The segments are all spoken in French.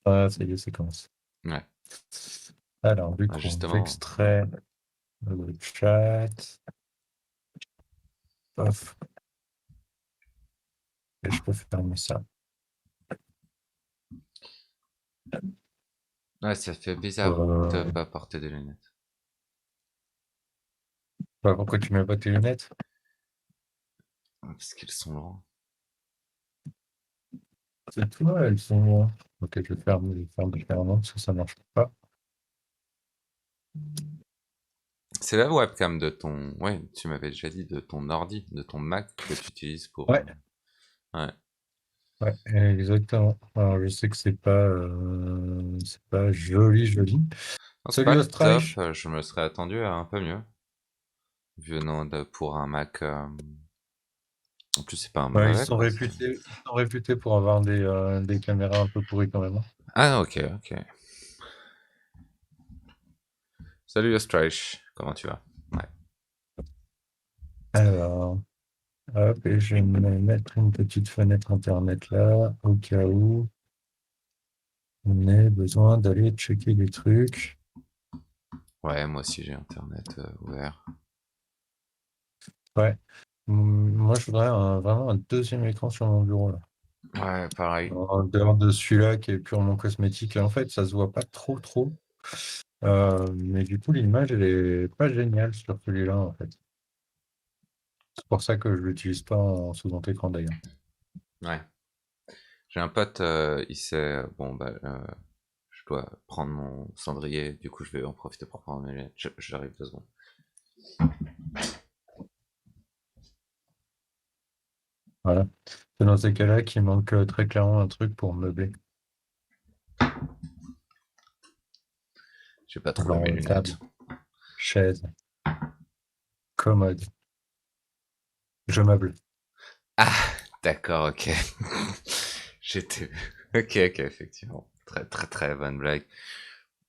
Ah, ça y est, c'est commencé. Ouais. Alors, du Ah, coup, justement. j'extrais le chat. Paf, et je peux fermer ça. Ouais, ça fait bizarre de Euh, pas porter des lunettes. Pourquoi tu mets pas tes lunettes? Parce qu'ils sont loin. C'est toi, elles sont. Ok, je vais ferme différemment parce que ça marche pas. C'est la webcam de ton... Ouais, tu m'avais déjà dit de ton ordi, de ton Mac que tu utilises pour... Ouais, Ouais. ouais, exactement. Alors, je sais que c'est pas joli, joli. Non, c'est pas Salut top, Ostrich. je me serais attendu à un peu mieux. Venant de... pour un Mac... En plus, c'est pas un Ouais, mauvais, quoi. ils sont réputés pour avoir des caméras un peu pourries quand même, hein. Ah, ok, ok. Salut Ostrich, comment tu vas? Ouais. Alors, hop, et je vais me mettre une petite fenêtre internet là, au cas où on ait besoin d'aller checker des trucs. Ouais, moi aussi j'ai Internet ouvert. Ouais. Moi, je voudrais vraiment un deuxième écran sur mon bureau là. Ouais, pareil. En dehors de celui-là qui est purement cosmétique. En fait, ça se voit pas trop trop. Mais du coup, l'image, elle est pas géniale sur celui-là en fait. C'est pour ça que je l'utilise pas en second écran d'ailleurs. Ouais. J'ai un pote, il sait... Bon, bah... je dois prendre mon cendrier, du coup je vais en profiter pour prendre mes lunettes. J'arrive 2 secondes. Voilà. C'est dans ces cas-là qu'il manque très clairement un truc pour meubler. J'ai pas trouvé mes Genre table, lunettes. chaise, commode. Je meuble. Ah, d'accord, ok. J'étais... Ok, ok, effectivement. Très, très, très bonne blague.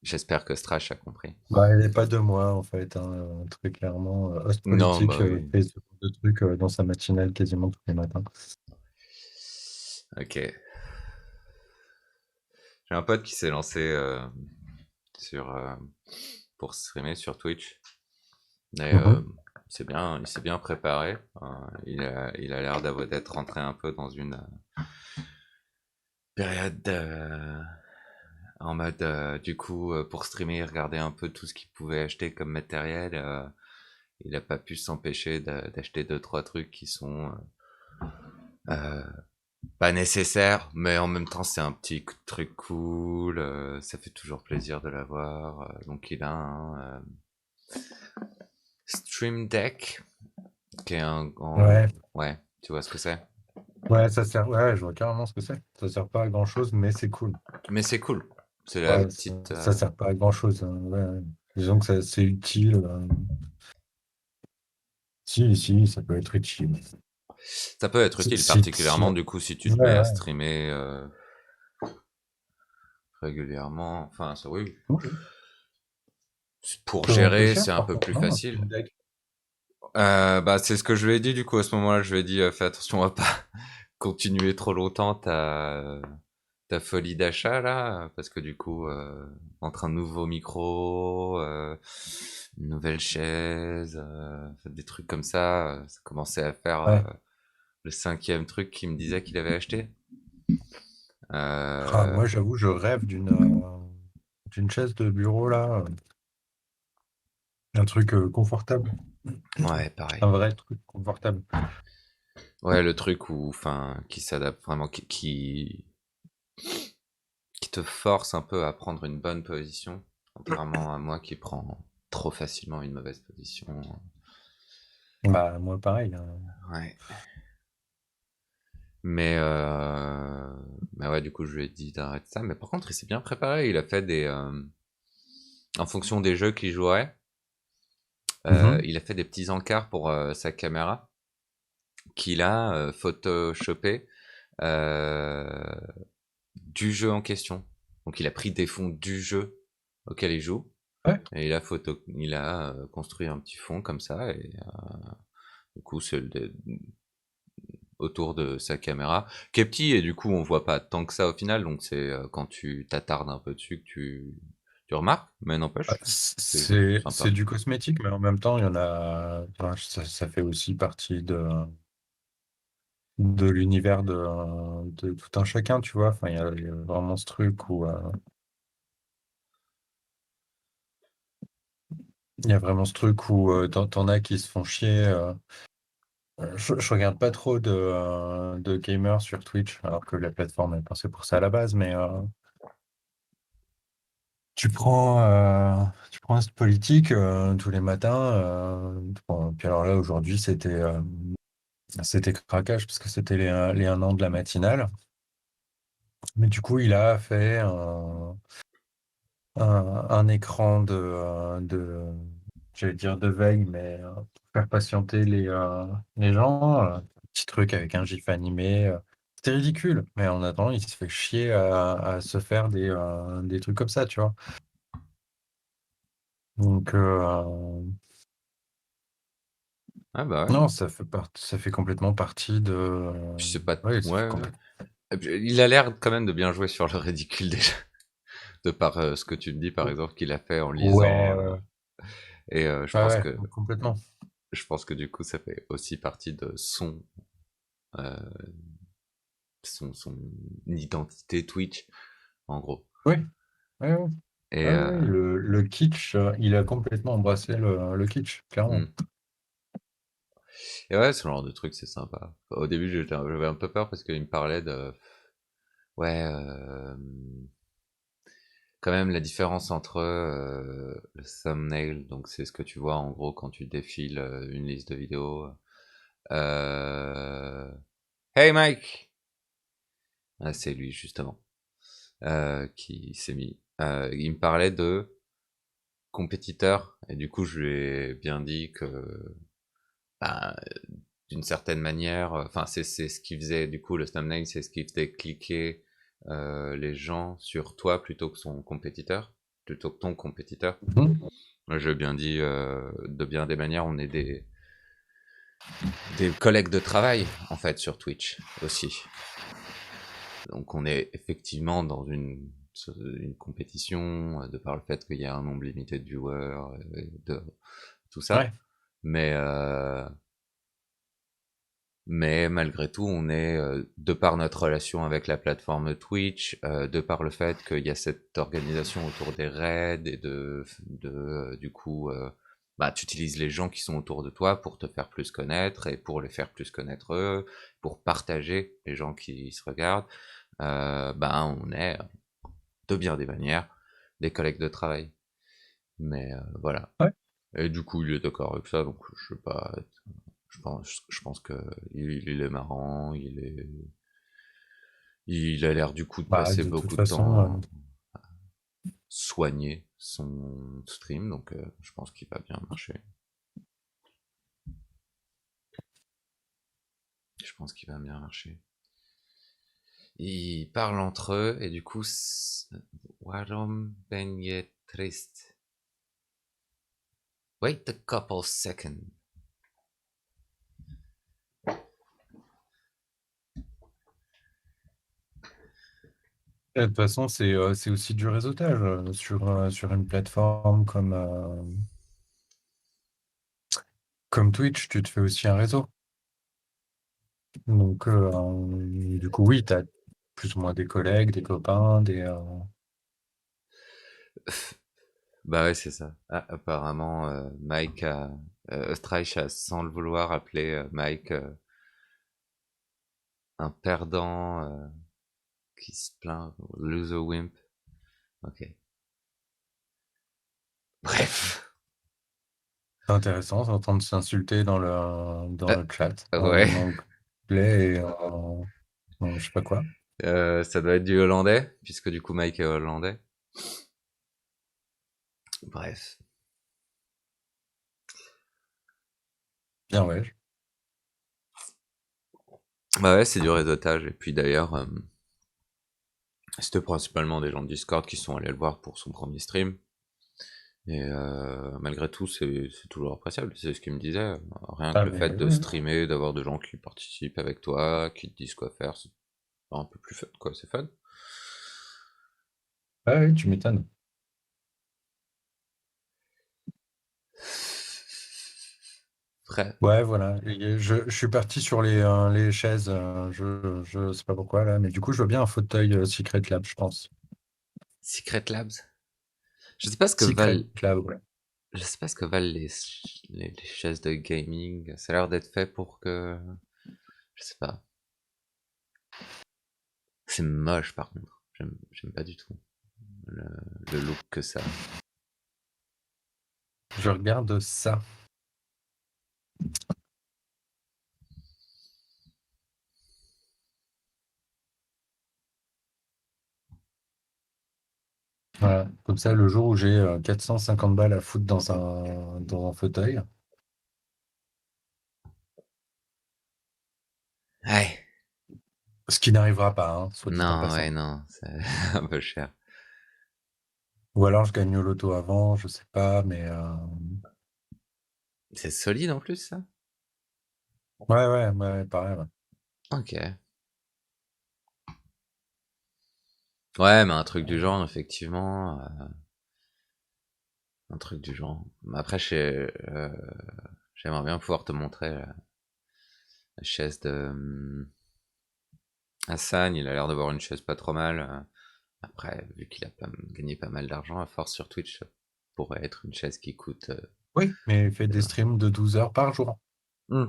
J'espère que Strash a compris. Bah, elle n'est pas de moi, en fait, hein, très clairement. Host Non, politique bah oui. fait ce genre de truc dans sa matinale quasiment tous les matins. Ok. J'ai un pote qui s'est lancé sur pour streamer sur Twitch. Et Mhm. il s'est bien préparé. Il a l'air d'avoir d'être rentré un peu dans une période en mode du coup pour streamer, il regardait un peu tout ce qu'il pouvait acheter comme matériel. Il a pas pu s'empêcher d'acheter deux trois trucs qui sont euh, pas nécessaires, mais en même temps c'est un petit truc cool. Ça fait toujours plaisir de l'avoir. Donc il a un Stream Deck qui est Ouais, ouais, tu vois ce que c'est. ouais, ça sert. Ouais, je vois carrément ce que c'est. Ça sert pas à grand-chose, mais c'est cool. Mais c'est cool. C'est la Ouais, petite. ça sert pas à grand-chose, hein, ouais, ouais. Disons que c'est utile. Si, si, ça peut être utile. Ça peut être utile, Si, particulièrement du coup si tu ouais, te mets à ouais. streamer régulièrement. Enfin, ça oui. Oui. Pour Peu un peu gérer, cher, c'est un par peu contre, plus non, un facile. Steam Deck. Bah, c'est ce que je lui ai dit du coup à ce moment-là. Je lui ai dit fais attention à pas continuer trop longtemps ta folie d'achat là, parce que du coup, entre un nouveau micro, une nouvelle chaise, des trucs comme ça commençait à faire Ouais. le cinquième truc qu'il me disait qu'il avait acheté. Ah, Euh, moi, j'avoue, je rêve d'une chaise de bureau là, un truc confortable, ouais, pareil. un vrai truc confortable. Ouais, le truc où, enfin, qui s'adapte vraiment, qui te force un peu à prendre une bonne position, contrairement à moi qui prends trop facilement une mauvaise position. Bah, moi, pareil, hein. Ouais. Mais, mais ouais, du coup, je lui ai dit d'arrêter ça. Mais par contre, il s'est bien préparé. Il a fait en fonction des jeux qu'il jouerait, Mhm. il a fait des petits encarts pour sa caméra qu'il a photoshopé euh, du jeu en question. Donc, il a pris des fonds du jeu auquel il joue. Ouais. Et il a construit un petit fond comme ça. Et du coup, autour de sa caméra, qui est petit et du coup on voit pas tant que ça au final, donc c'est quand tu t'attardes un peu dessus que tu remarques, mais Bah, n'empêche, c'est c'est sympa. du cosmétique, mais en même temps, il y en a. Enfin, ça fait aussi partie de l'univers de tout un chacun, tu vois. Enfin, il y a vraiment ce truc où il y a vraiment ce truc où t'en as qui se font chier. Je regarde pas trop de gamers sur Twitch, alors que la plateforme est pensée pour ça à la base, mais tu prends cette politique tous les matins. Bon, puis alors là, aujourd'hui, c'était craquage parce que c'était les 1 an de la matinale. Mais du coup, il a fait un écran j'allais dire de veille, mais pour faire patienter les gens. Petit truc avec un gif animé. C'était ridicule, mais en attendant, il se fait chier à se faire des trucs comme ça, tu vois. Donc, Ah bah ouais. non, ça fait complètement partie Puis c'est pas, oui, ça fait ouais. complètement. Et puis, il a l'air quand même de bien jouer sur le ridicule déjà, de par ce que tu me dis par exemple qu'il a fait en Ouais, lisant, ouais, ouais. et Ouais, ouais, complètement. je pense que du coup ça fait aussi partie de euh, son identité Twitch en gros. Oui, oui, oui. Et Ouais, ouais, le kitsch, il a complètement embrassé le kitsch, clairement. hmm. Et ouais, ce genre de truc c'est sympa. Au début j'avais un peu peur parce qu'il me parlait de ouais quand même la différence entre le thumbnail, donc c'est ce que tu vois en gros quand tu défiles une liste de vidéos. Euh... Hey Mike! Ah, c'est lui justement qui s'est mis. Il me parlait de compétiteur et du coup je lui ai bien dit que bah, d'une certaine manière, enfin c'est ce qui faisait du coup le thumbnail, c'est ce qui faisait cliquer les gens sur toi plutôt que son compétiteur, plutôt que ton compétiteur. Mhm. Moi, je bien dit, de bien des manières, on est des collègues de travail, en fait, sur Twitch aussi. Donc on est effectivement dans une compétition, de par le fait qu'il y a un nombre limité de viewers, de tout ça. Ouais. Mais, mais malgré tout, on est, de par notre relation avec la plateforme Twitch, de par le fait qu'il y a cette organisation autour des raids et du coup, bah, tu utilises les gens qui sont autour de toi pour te faire plus connaître et pour les faire plus connaître eux, pour partager les gens qui se regardent. Ben, on est, de bien des manières, des collègues de travail. Mais voilà. Ouais. Et du coup, il est d'accord avec ça, donc je sais pas. Je pense que il est marrant, il a l'air du coup de Bah, passer de toute beaucoup de façon, temps à soigner son stream, donc je pense qu'il va bien marcher. Je pense qu'il va bien marcher. Ils parlent entre eux et du coup, Warum ben je trist? Wait a couple seconds. de toute façon, c'est aussi du réseautage sur une plateforme comme Twitch, tu te fais aussi un réseau. Donc, du coup, oui, tu as plus ou moins des collègues, des copains, Bah ouais, c'est ça. Ah, apparemment, Mike Streich a, sans le vouloir, appelé Mike un perdant qui se plaint, loser wimp. Ok. Bref. c'est intéressant d'entendre s'insulter dans le chat, Ouais. en anglais et en je sais pas quoi. Ça doit être du hollandais, puisque du coup Mike est hollandais. Bref. Bien, ouais. Bah ouais, c'est du réseautage. Et puis d'ailleurs, c'était principalement des gens de Discord qui sont allés le voir pour son premier stream. Et malgré tout, c'est toujours appréciable. C'est ce qu'il me disait. Rien Ah, que le mais fait de oui, oui. streamer, d'avoir des gens qui participent avec toi, qui te disent quoi faire, c'est un peu plus fun, quoi. C'est fun. Ah oui, tu m'étonnes. Vrai. Ouais, voilà. Et je suis parti sur les chaises. Je sais pas pourquoi là, mais du coup, je vois bien un fauteuil Secret Lab, je pense. Secret Labs. Je sais pas ce que Secret valent, Lab, ouais. je sais pas ce que valent les chaises de gaming. Ça a l'air d'être fait pour que, je sais pas. C'est moche par contre. J'aime pas du tout le, le look que ça. Je regarde ça. Voilà. Comme ça, le jour où j'ai 450 balles à foutre dans un fauteuil, Ouais. ce qui n'arrivera pas, hein, soit dit en Non, ouais, passant. non, c'est un peu cher. Ou alors je gagne au loto avant, je sais pas, mais C'est solide en plus, ça? ouais, ouais, ouais, pareil. Ouais. Ok. Ouais, mais un truc du genre, effectivement. Un truc du genre. Mais après, j'aimerais bien pouvoir te montrer la chaise de Hassan. Il a l'air d'avoir une chaise pas trop mal. Après, vu qu'il a gagné pas mal d'argent à force sur Twitch, ça pourrait être une chaise qui coûte. Oui, mais il fait des Bien. streams de 12 heures par jour. Hmm.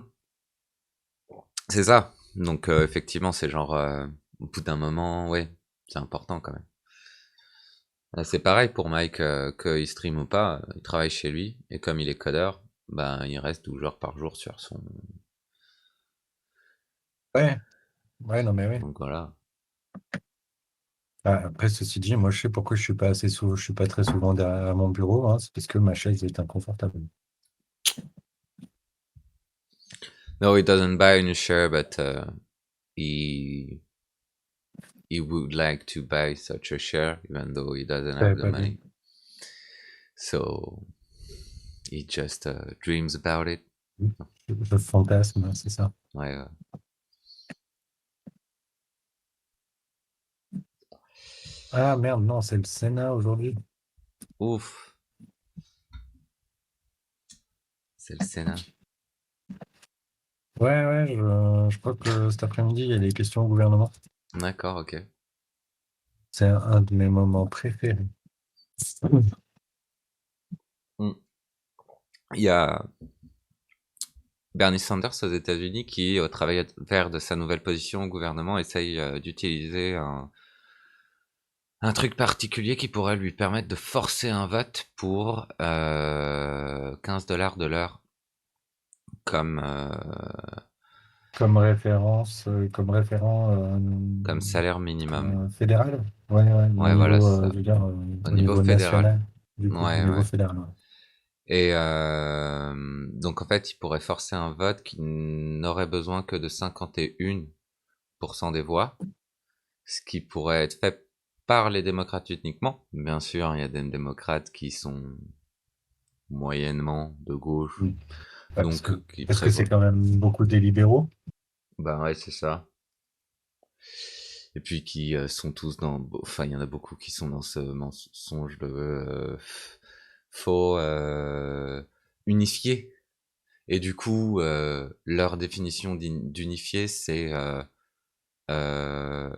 C'est ça. Donc, effectivement, c'est genre, au bout d'un moment, ouais, c'est important quand même. C'est pareil pour Mike, qu'il stream ou pas, il travaille chez lui, et comme il est codeur, ben il reste 12 heures par jour sur son. Ouais, ouais, non, mais oui. Donc voilà. Ah, après, ceci dit, moi, je sais pourquoi je suis pas très souvent derrière mon bureau, hein, c'est parce que ma chaise est inconfortable. No, he doesn't buy a new share, but he he would like to buy such a share, even though he doesn't Je have savais the pas dit. money. So he just dreams about it. Je fantasme, c'est ça. Ouais. Ah merde, non, c'est le Sénat aujourd'hui. Ouf, c'est le Sénat. Ouais, ouais, je crois que cet après-midi, il y a des questions au gouvernement. D'accord, ok. C'est un de mes moments préférés. Hmm. Il y a Bernie Sanders aux États-Unis qui, au travers de sa nouvelle position au gouvernement, essaye d'utiliser un truc particulier qui pourrait lui permettre de forcer un vote pour 15 $ de l'heure comme, Comme référent comme salaire minimum. fédéral. Ouais, ouais, Ouais, voilà, c'est ça. je veux dire, Au au niveau niveau fédéral. national, du coup, au Ouais, niveau ouais. fédéral. Ouais. Et donc en fait, il pourrait forcer un vote qui n'aurait besoin que de 51% des voix, ce qui pourrait être fait par les démocrates uniquement. Bien sûr, il y a des démocrates qui sont moyennement de gauche, Mm. Ouais, donc qui parce que c'est prévoient. quand même beaucoup des libéraux. Ben ouais, c'est ça. Et puis qui sont tous dans. Enfin, il y en a beaucoup qui sont dans ce mensonge de faux unifié. Et du coup, leur définition d'unifié, c'est euh,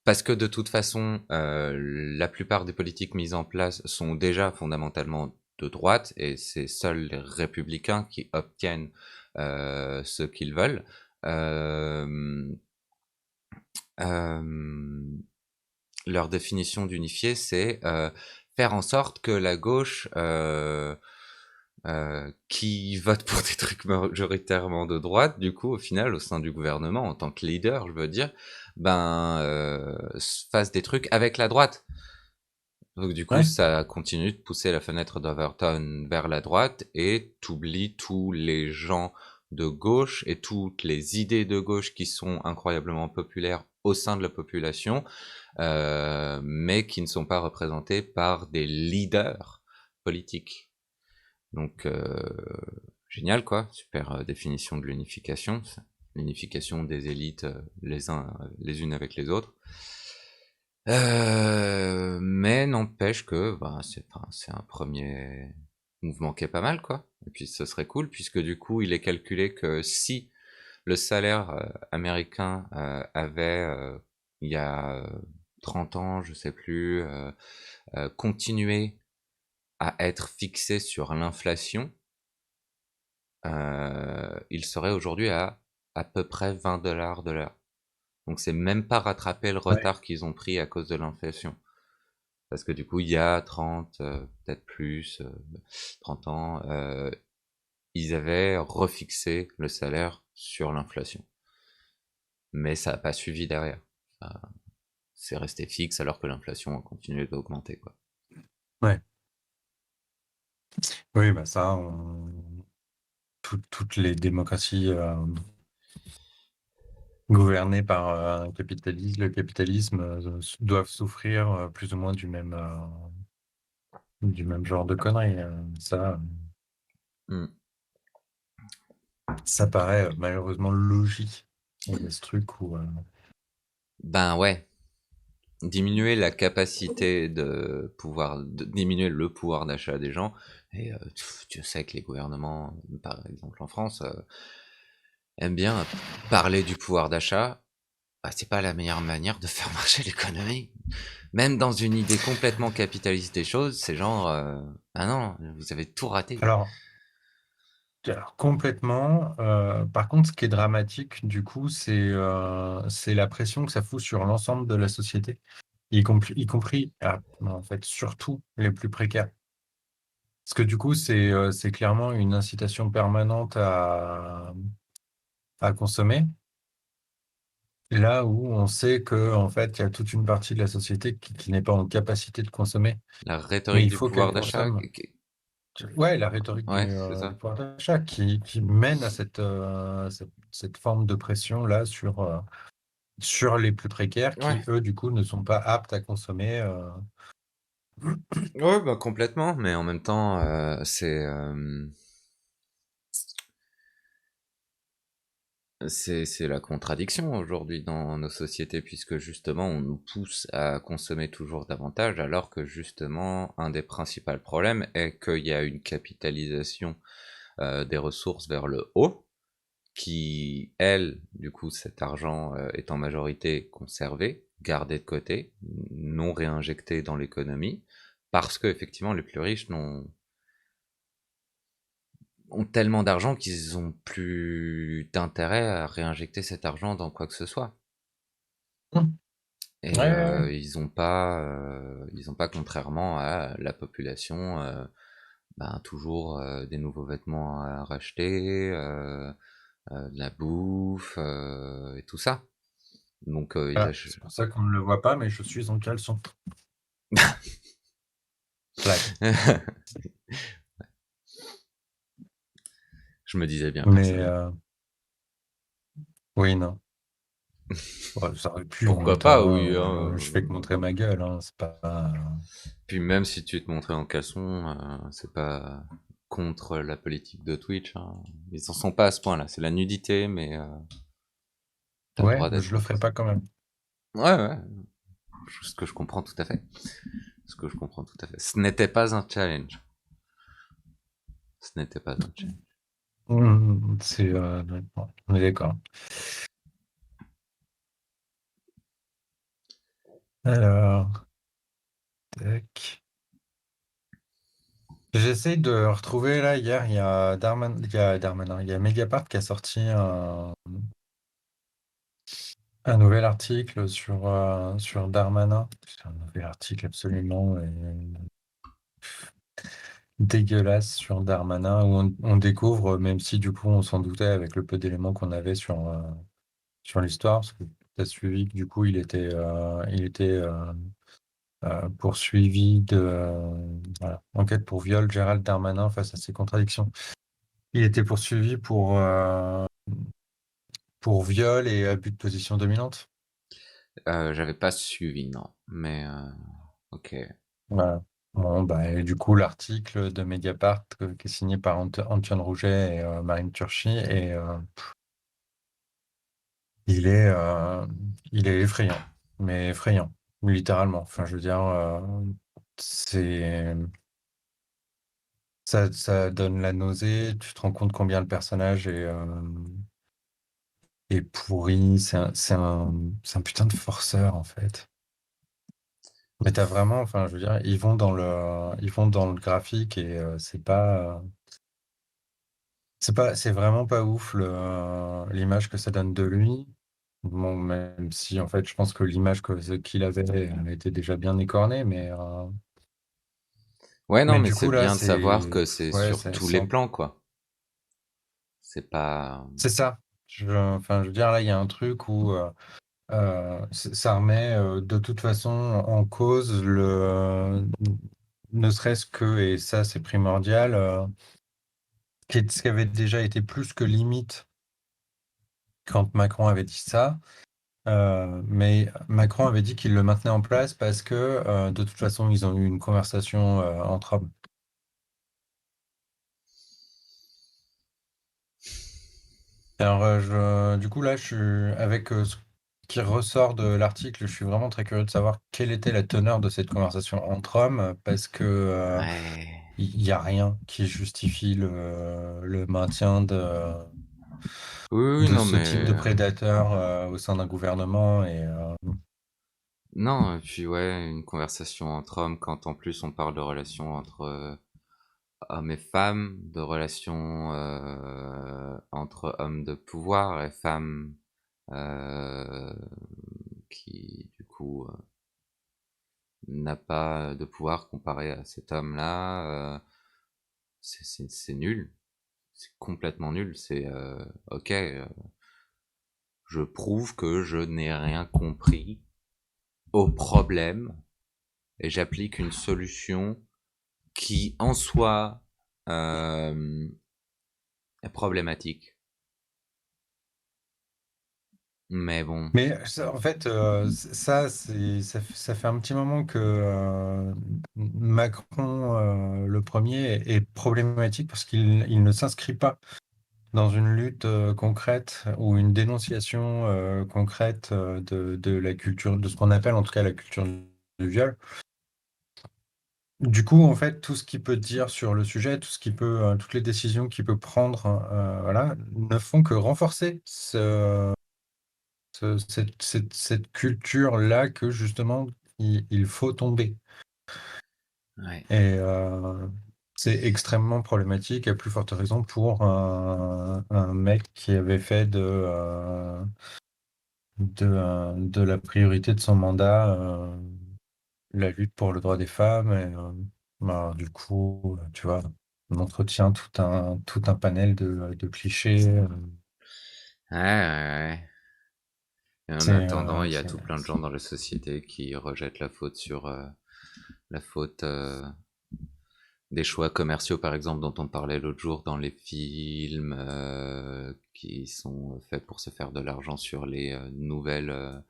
parce que de toute façon, la plupart des politiques mises en place sont déjà fondamentalement de droite, et c'est seuls les républicains qui obtiennent ce qu'ils veulent. Euh, euh, Leur définition d'unifié, c'est faire en sorte que la gauche, qui vote pour des trucs majoritairement de droite, du coup, au final, au sein du gouvernement, en tant que leader, je veux dire, ben, fasse des trucs avec la droite. Donc du coup, Ouais, ça continue de pousser la fenêtre d'Overton vers la droite, et t'oublies tous les gens de gauche et toutes les idées de gauche qui sont incroyablement populaires au sein de la population, mais qui ne sont pas représentés par des leaders politique. Donc, génial, quoi. Super définition de l'unification. L'unification des élites les unes avec les autres. Mais n'empêche que c'est un premier mouvement qui est pas mal, quoi. Et puis ce serait cool, puisque du coup, il est calculé que si le salaire américain avait, il y a 30 ans, je sais plus, continué à être fixé sur l'inflation, il serait aujourd'hui à peu près 20 $ de l'heure. Donc c'est même pas rattraper le Ouais. retard qu'ils ont pris à cause de l'inflation. Parce que du coup, il y a 30, peut-être plus, 30 ans, ils avaient refixé le salaire sur l'inflation. Mais ça n'a pas suivi derrière. Ça- C'est resté fixe alors que l'inflation a continué d'augmenter, quoi. Ouais. Oui, bah ça, toutes les démocraties gouvernées par le capitalisme doivent souffrir plus ou moins du même genre de conneries. Hmm. Ça paraît malheureusement logique. Il y a ce truc où Ben ouais, diminuer la capacité diminuer le pouvoir d'achat des gens. Et tu sais que les gouvernements, par exemple en France, aiment bien parler du pouvoir d'achat. Bah, c'est pas la meilleure manière de faire marcher l'économie. Même dans une idée complètement capitaliste des choses, c'est genre, ah non, vous avez tout raté. alors, complètement. Par contre, ce qui est dramatique, du coup, c'est la pression que ça fout sur l'ensemble de la société, y compris en fait, surtout les plus précaires. Parce que du coup, c'est clairement une incitation permanente à consommer. Là où on sait que en fait, il y a toute une partie de la société qui n'est pas en capacité de consommer, La mais rhétorique il du faut qu'elle pouvoir d'achat, consomme. Ouais, la rhétorique ouais, c'est du ça. pouvoir d'achat qui mène à cette forme de pression-là sur les plus précaires Ouais. qui, eux, du coup, ne sont pas aptes à consommer. Ouais, bah complètement, mais en même temps, c'est la contradiction aujourd'hui dans nos sociétés, puisque justement on nous pousse à consommer toujours davantage, alors que justement un des principaux problèmes est qu'il y a une capitalisation des ressources vers le haut, qui, elle, du coup, cet argent est en majorité conservé, gardé de côté, non réinjecté dans l'économie, parce que effectivement les plus riches ont tellement d'argent qu'ils ont plus d'intérêt à réinjecter cet argent dans quoi que ce soit. Hum. Et Ouais, ouais, ouais. ils ont pas, contrairement à la population, ben, toujours des nouveaux vêtements à racheter, de la bouffe et tout ça. Donc ils Voilà. achètent. C'est pour ça qu'on ne le voit pas, mais je suis en caleçon. Blague. Je me disais bien Mais personnellement. oui, non. Ouais, ça aurait pu en même Pourquoi pas, temps, oui, hein. hein. Je fais que montrer ma gueule, hein. C'est pas. Puis même si tu te montrais en caleçon, c'est pas contre la politique de Twitch, hein. Ils en sont pas à ce point-là. C'est la nudité, mais t'as le Ouais, droit je d'être le en ferai caleçon. pas quand même. Ouais, ouais. Ce que je comprends tout à fait. Ce que je comprends tout à fait. Ce n'était pas un challenge. Ce n'était pas un challenge. Bon, on est d'accord. Alors, tac. J'essaie de retrouver là hier, il y a Mediapart qui a sorti un nouvel article sur Darmanin. C'est un nouvel article absolument dégueulasse sur Darmanin où on découvre, même si du coup on s'en doutait avec le peu d'éléments qu'on avait sur l'histoire, parce que tu as suivi que du coup il était poursuivi voilà, enquête pour viol, Gérald Darmanin face à ses contradictions. Il était poursuivi pour viol et abus de position dominante. J'avais pas suivi, non. Mais ok. Voilà. Bon, bah, et du coup, l'article de Mediapart qui est signé par Antoine Rouget et Marine Turchi, et il est, euh, il est effrayant, mais effrayant, littéralement. Enfin, je veux dire, c'est, ça donne la nausée. Tu te rends compte combien le personnage est pourri. C'est un putain de forceur, en fait. Mais t'as vraiment, enfin, je veux dire, ils vont dans le graphique et c'est vraiment pas ouf l'image que ça donne de lui. Bon, même si en fait, je pense que l'image qu'il avait elle était déjà bien écornée, Ouais, non, mais mais du c'est coup là, bien de savoir que c'est ouais, sur tous les plans, quoi. C'est pas. c'est ça. Enfin, je veux dire là, il y a un truc où ça remet de toute façon en cause ne serait-ce que, et ça c'est primordial, ce qui avait déjà été plus que limite quand Macron avait dit ça. Mais Macron avait dit qu'il le maintenait en place parce que de toute façon, ils ont eu une conversation entre hommes. Alors, du coup, là, avec ce qui ressort de l'article, je suis vraiment très curieux de savoir quelle était la teneur de cette conversation entre hommes, parce que Ouais. il n'y a rien qui justifie le maintien Oui, oui, de non, ce type mais. de prédateur au sein d'un gouvernement. Non, et puis ouais, une conversation entre hommes, quand en plus on parle de relations entre hommes et femmes, de relations entre hommes de pouvoir et femmes euh, qui, du coup, n'a pas de pouvoir comparé à cet homme-là, c'est nul. C'est complètement nul. C'est ok, je prouve que je n'ai rien compris au problème et j'applique une solution qui en soi est problématique. Mais bon, Mais en fait, ça fait un petit moment que Macron, le premier, est problématique parce qu'il ne s'inscrit pas dans une lutte concrète ou une dénonciation concrète de la culture, de ce qu'on appelle en tout cas la culture du viol. Du coup, en fait, tout ce qu'il peut dire sur le sujet, toutes les décisions qu'il peut prendre, voilà, ne font que renforcer cette culture-là que justement il faut tomber. ouais. Et c'est extrêmement problématique, à plus forte raison pour un mec qui avait fait de la priorité de son mandat la lutte pour le droit des femmes. Et bah, du coup, tu vois, on entretient tout un panel de clichés. Ouais, ouais, ouais. Et en C'est attendant, il y a tout plein de gens dans la société qui rejettent la faute sur la faute des choix commerciaux, par exemple, dont on parlait l'autre jour dans les films qui sont faits pour se faire de l'argent sur les euh, nouvelles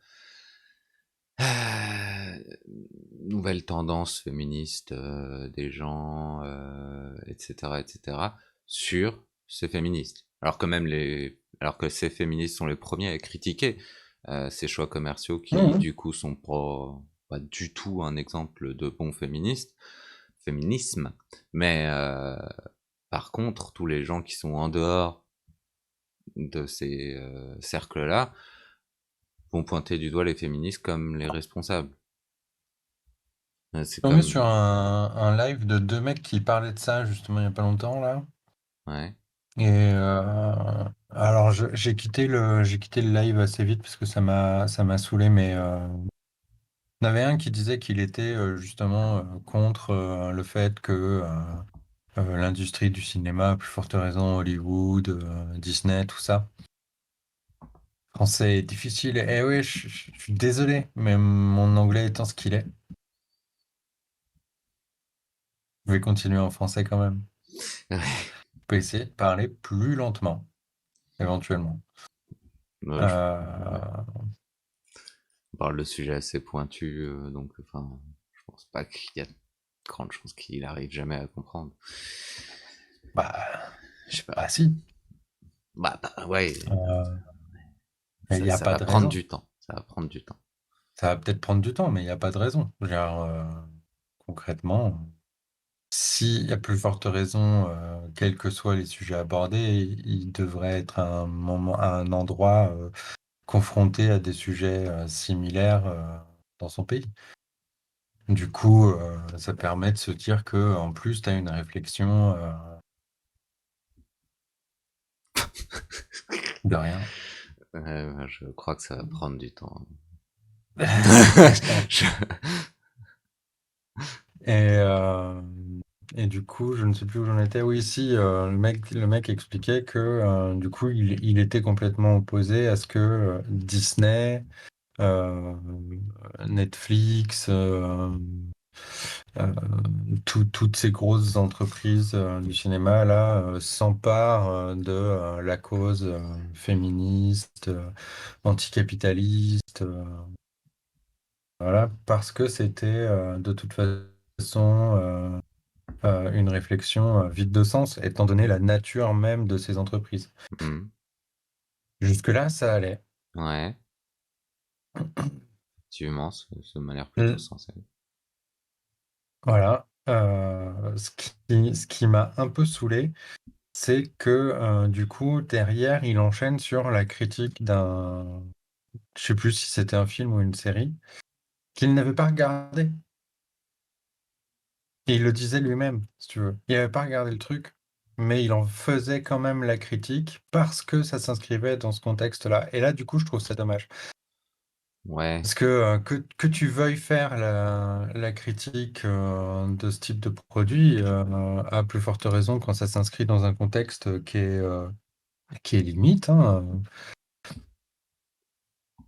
tendances féministes des gens, etc., etc., sur ces féministes. Alors que ces féministes sont les premiers à critiquer ces choix commerciaux qui, Mhm. du coup, sont pas du tout un exemple de bon féminisme. Mais par contre, tous les gens qui sont en dehors de ces cercles-là vont pointer du doigt les féministes comme les responsables. C'est tombé sur comme... un live de deux mecs qui parlaient de ça justement il n'y a pas longtemps là. Ouais. Et alors j'ai quitté le live assez vite parce que ça m'a saoulé, mais il y en avait un qui disait qu'il était justement contre le fait que l'industrie du cinéma, à plus forte raison Hollywood, Disney, tout ça, français est difficile. Et oui, je suis désolé, mais mon anglais étant ce qu'il est, je vais continuer en français quand même. Je peux essayer de parler plus lentement, éventuellement. Ouais, ouais. Euh, On parle de sujets assez pointus, donc enfin, je pense pas qu'il y a grande chance qu'il arrive jamais à comprendre. Bah, Je sais pas. bah si. Ouais, Il n'y a ça pas va de prendre raison. du temps. Ça va prendre du temps. Ça va peut-être prendre du temps, mais il n'y a pas de raison. Genre, concrètement, si à plus forte raison, quels que soient les sujets abordés, il devrait être à un moment, à un endroit confronté à des sujets similaires dans son pays. Du coup, ça permet de se dire que en plus, tu as une réflexion de rien. Je crois que ça va prendre du temps. Je- Et, euh, et du coup, je ne sais plus où j'en étais. Oui, si, le mec expliquait que du coup, il était complètement opposé à ce que Disney, euh, Netflix, euh, toutes ces grosses entreprises du cinéma là s'emparent de la cause féministe, anticapitaliste, voilà, parce que c'était de toute façon une réflexion vide de sens, étant donné la nature même de ces entreprises. Hmm. Jusque-là, ça allait. Ouais, effectivement, ça m'a l'air plutôt Mm. sensé. Voilà. Ce qui m'a un peu saoulé, c'est que du coup, derrière, il enchaîne sur la critique d'un, je sais plus si c'était un film ou une série, qu'il n'avait pas regardé. Et il le disait lui-même, si tu veux. Il n'avait pas regardé le truc, mais il en faisait quand même la critique parce que ça s'inscrivait dans ce contexte-là. Et là, du coup, je trouve ça dommage. Ouais, Parce que que tu veuilles faire la critique de ce type de produit, à plus forte raison quand ça s'inscrit dans un contexte qui est limite, hein.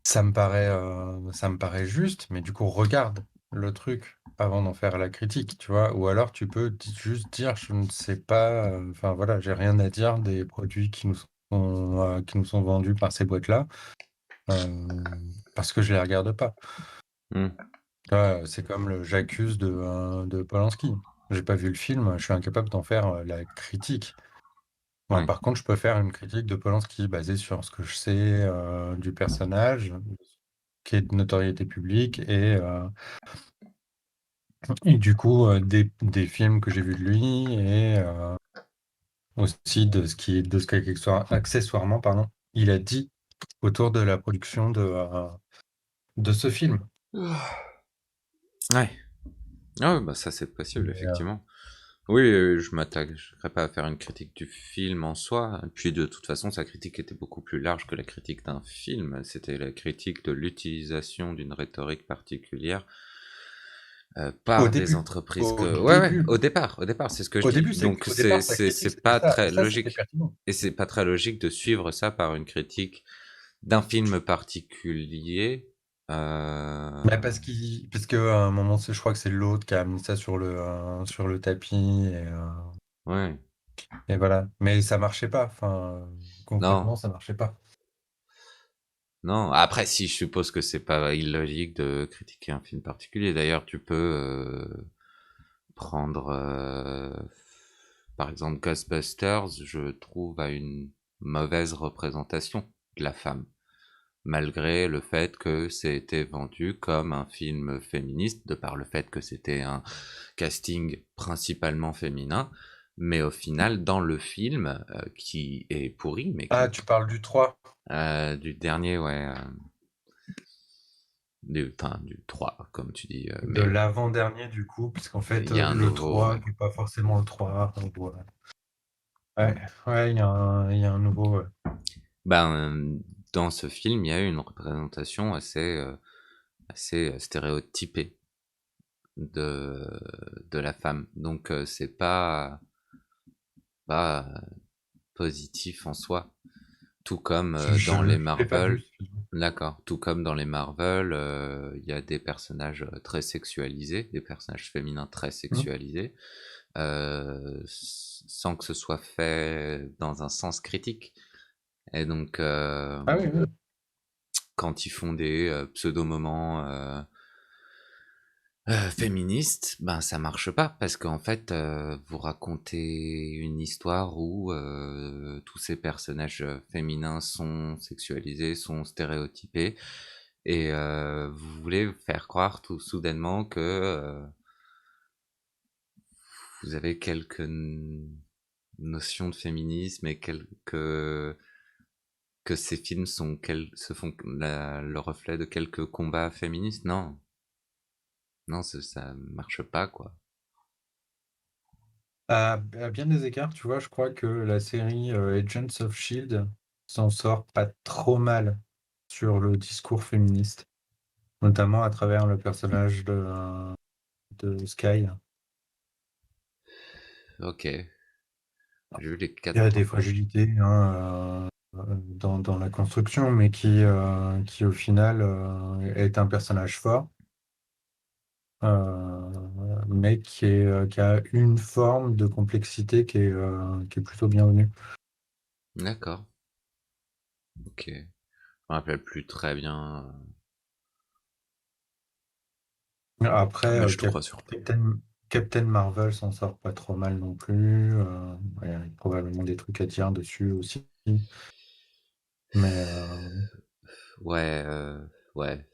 Ça me paraît juste, mais du coup, regarde le truc avant d'en faire la critique, tu vois. Ou alors, tu peux juste dire, je ne sais pas, enfin voilà, j'ai rien à dire des produits qui nous sont vendus par ces boîtes-là, euh, parce que je les regarde pas. hmm, Tu vois, c'est comme le J'accuse de Polanski. J'ai pas vu le film, je suis incapable d'en faire la critique. Moi, ouais. par contre, je peux faire une critique de Polanski basée sur ce que je sais du personnage, qui est de notoriété publique, et du coup, des films que j'ai vus de lui, et aussi de ce qu'accessoirement, pardon, il a dit autour de la production de ce film. Ouais. Ah ouais, bah ça c'est possible, Mais, effectivement. Oui, je m'attaquerai pas à faire une critique du film en soi. Et puis de toute façon, sa critique était beaucoup plus large que la critique d'un film. C'était la critique de l'utilisation d'une rhétorique particulière au par des début, entreprises au que... Ouais, ouais, début, au départ, c'est ce que je au dis. début, Donc au départ, sa critique, c'est c'était pas ça, et très ça, c'était logique. pertinent. Et c'est pas très logique de suivre ça par une critique d'un film particulier. Mais parce que à un moment, je crois que c'est l'autre qui a mis ça sur le tapis, Ouais. et voilà. Mais ça marchait pas. Enfin, Non, concrètement, ça marchait pas. non. Après, si je suppose que c'est pas illogique de critiquer un film particulier. D'ailleurs, tu peux prendre, par exemple, Ghostbusters, je trouve, a une mauvaise représentation de la femme, malgré le fait que c'était vendu comme un film féministe, de par le fait que c'était un casting principalement féminin. Mais au final, dans le film, qui est pourri, mais Ah, qui, tu parles du 3, du dernier, ouais, enfin, du 3 comme tu dis, de mais l'avant-dernier du coup, parce qu'en fait, il y a un le nouveau, 3 ouais. qui n'est pas forcément le 3. Donc, ouais, ouais, ouais, il y a un nouveau. Ouais. Ben, dans ce film, il y a eu une représentation assez stéréotypée de la femme. Donc, c'est pas positif en soi. Tout comme dans Je les l'ai pas vu, Marvel. excuse-moi. D'accord. Tout comme dans les Marvel, il y a des personnages très sexualisés, des personnages féminins très Hmm. sexualisés, sans que ce soit fait dans un sens critique. Et donc, Ah oui, oui. quand ils font des pseudo-moments Féministe, ben ça marche pas parce qu'en fait, vous racontez une histoire où tous ces personnages féminins sont sexualisés, sont stéréotypés, et vous voulez faire croire tout soudainement que vous avez quelques notions de féminisme et que ces films se font le reflet de quelques combats féministes. Non, non, ça marche pas, quoi. À bien des écarts, tu vois, je crois que la série Agents of Shield s'en sort pas trop mal sur le discours féministe, notamment à travers le personnage de Sky. Ok, j'ai vu les Il y quatre a des premiers. fragilités hein, dans la construction, mais qui au final est un personnage fort, mais qui a une forme de complexité qui est plutôt bienvenue. D'accord, ok. Je me rappelle plus très bien, Après, mais je te crois sur parole. Captain Marvel s'en sort pas trop mal non plus. Il y a probablement des trucs à dire dessus aussi. Mais Ouais, ouais.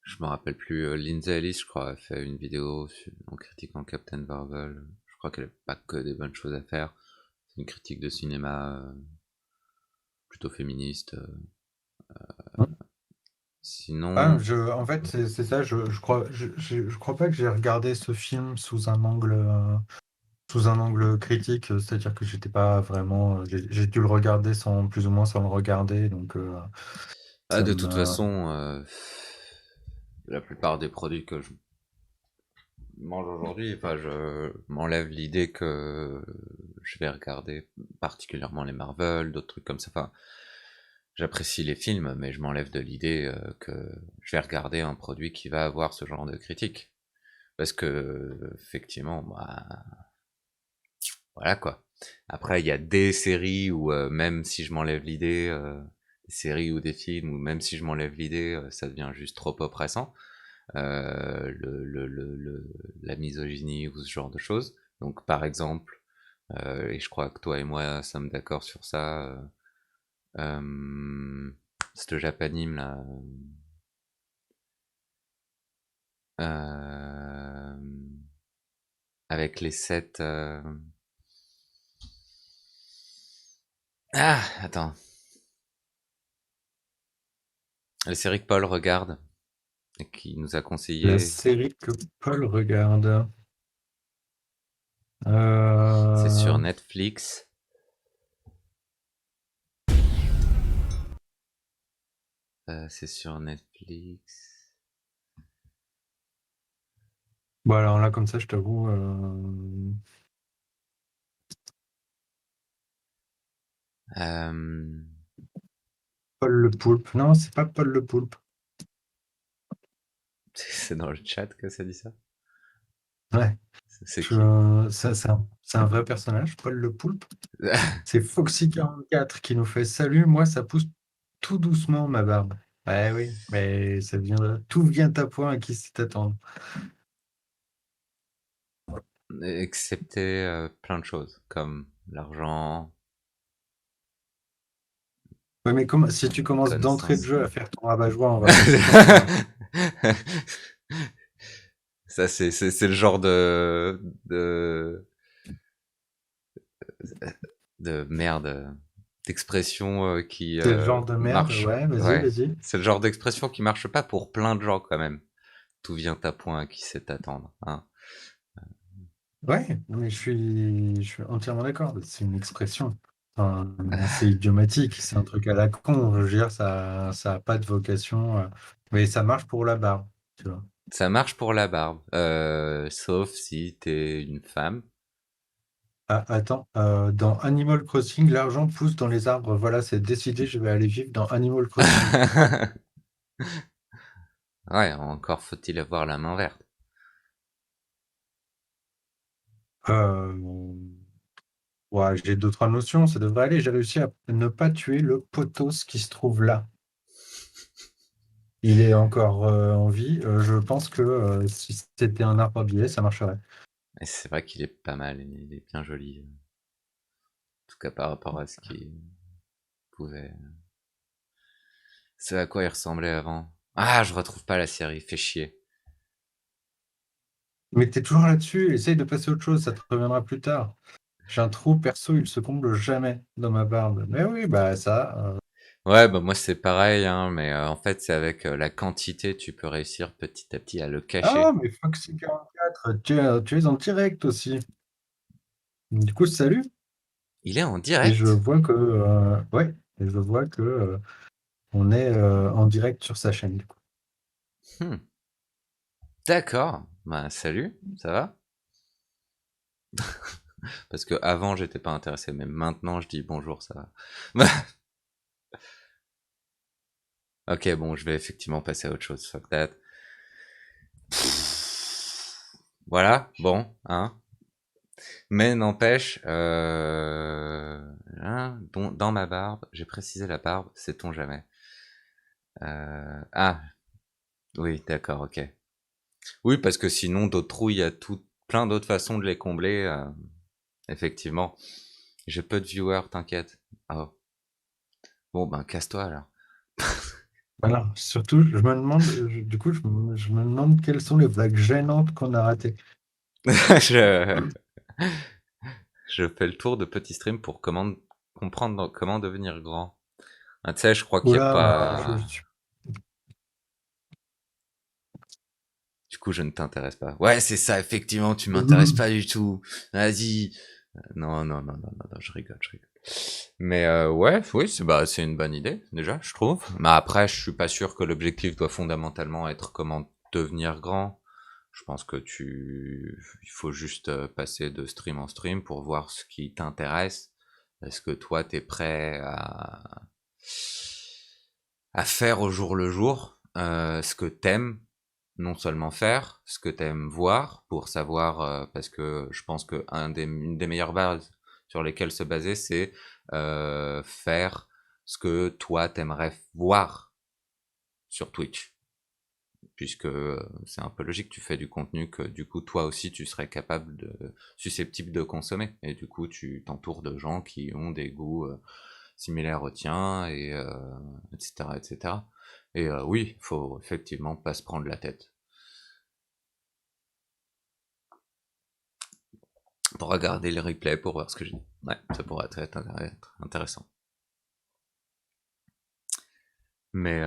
Je me rappelle plus. Lindsay Ellis, je crois, a fait une vidéo en critiquant Captain Marvel. Je crois qu'elle n'a pas que des bonnes choses à faire. C'est une critique de cinéma plutôt féministe. Sinon, En fait, c'est ça. Je crois pas que j'ai regardé ce film sous un angle critique. C'est-à-dire que j'étais pas vraiment. J'ai dû le regarder sans plus ou moins sans le regarder. Donc ah, ça de toute me. façon, la plupart des produits que je mange aujourd'hui, enfin, je m'enlève l'idée que je vais regarder particulièrement les Marvel, d'autres trucs comme ça. Enfin, j'apprécie les films, mais je m'enlève de l'idée que je vais regarder un produit qui va avoir ce genre de critique. Parce que, effectivement, bah, voilà quoi. Après, il y a des séries où, même si je m'enlève l'idée, des séries ou des films, où même si je m'enlève l'idée, ça devient juste trop oppressant. La misogynie ou ce genre de choses. Donc, par exemple, et je crois que toi et moi sommes d'accord sur ça, ce japanime là, euh, avec les sept. Ah, attends. La série que Paul regarde et qui nous a La conseillé, série que Paul regarde. c'est Euh, sur Netflix. C'est sur Netflix. Bon, alors là, comme ça, je t'avoue. Euh, Paul le Poulpe. Non, c'est pas Paul le Poulpe. c'est dans le chat que ça dit ça. Ouais. C'est qui? C'est un vrai personnage, Paul le Poulpe. C'est Foxy44 qui nous fait salut, moi ça pousse tout doucement ma barbe. Ouais, oui, mais ça viendra. Tout vient à point à qui s'y attendre. Excepté plein de choses comme l'argent, Ouais, mais si tu commences d'entrée de connaissance. jeu à faire ton rabat-joie, on va passer par où là? Ça, c'est le genre de merde, d'expression qui C'est le genre de merde, marche. ouais, vas-y, Ouais. vas-y. C'est le genre d'expression qui marche pas pour plein de gens quand même. Tout vient à point à qui sait attendre, hein. Ouais, non, mais je suis entièrement d'accord. C'est une expression. Enfin, c'est idiomatique, c'est un truc à la con. Je veux dire, ça a pas de vocation. Mais ça marche pour la barbe, tu vois. Ça marche pour la barbe, sauf si t'es une femme. Ah, attends, dans Animal Crossing, l'argent pousse dans les arbres. Voilà, c'est décidé, je vais aller vivre dans Animal Crossing. Ouais, encore faut-il avoir la main verte. Euh, ouais, j'ai deux, trois notions, ça devrait aller. J'ai réussi à ne pas tuer le potos qui se trouve là. Il est encore en vie. Je pense que si c'était un arbre à billets, ça marcherait. Et c'est vrai qu'il est pas mal, il est bien joli. En tout cas par rapport à ce qu'il pouvait. C'est à quoi il ressemblait avant. Ah, je retrouve pas la série, fait chier. Mais t'es toujours là-dessus, essaye de passer à autre chose, ça te reviendra plus tard. J'ai un trou perso, il se comble jamais dans ma barbe. Mais oui, bah ça. Ouais, bah moi c'est pareil, hein, mais en fait c'est avec la quantité, tu peux réussir petit à petit à le Ah, cacher. mais Foxy44, tu es en direct aussi. Du coup, salut. Il est en Et je direct? vois que, ouais, et je vois que on est en direct sur sa chaîne, du coup. Hmm, d'accord. Bah salut, ça va? Parce que avant j'étais pas intéressé, mais maintenant je dis bonjour, ça va. Ok, bon, je vais effectivement passer à autre chose. Fuck that. Voilà, bon, hein. Mais n'empêche, hein, dans ma barbe, j'ai précisé la barbe, sait-on jamais. Ah, oui, d'accord, ok. Oui, parce que sinon, d'autres trous, il y a tout, plein d'autres façons de les combler. Effectivement. J'ai peu de viewers, t'inquiète. Oh. Bon, ben, casse-toi alors. Voilà. Surtout, je me demande, du coup, je me demande quelles sont les blagues gênantes qu'on a ratées. je, je fais le tour de petits streams pour comprendre comment devenir grand. Ah, tu sais, je crois qu'il n'y a Oula, je pas. suis. Du coup, je ne t'intéresse pas. Ouais, c'est ça, effectivement, tu m'intéresses Mhm. pas du tout. Vas-y. Non, non, non, non, non, non, je rigole, je rigole. Mais ouais, oui, c'est une bonne idée, déjà, je trouve. Mais après, je suis pas sûr que l'objectif doit fondamentalement être comment devenir grand. Je pense que il faut juste passer de stream en stream pour voir ce qui t'intéresse. Est-ce que toi, t'es prêt à faire au jour le jour ce que t'aimes non seulement faire, ce que t'aimes voir pour savoir, parce que je pense que une des meilleures bases sur lesquelles se baser, c'est faire ce que toi t'aimerais voir sur Twitch, puisque c'est un peu logique, tu fais du contenu que du coup toi aussi tu serais capable susceptible de consommer, et du coup tu t'entoures de gens qui ont des goûts similaires aux tiens, et etc., etc. Et oui, faut effectivement pas se prendre la tête. Pour regarder le replay pour voir ce que j'ai dit. Ouais, ça pourrait être intéressant. Mais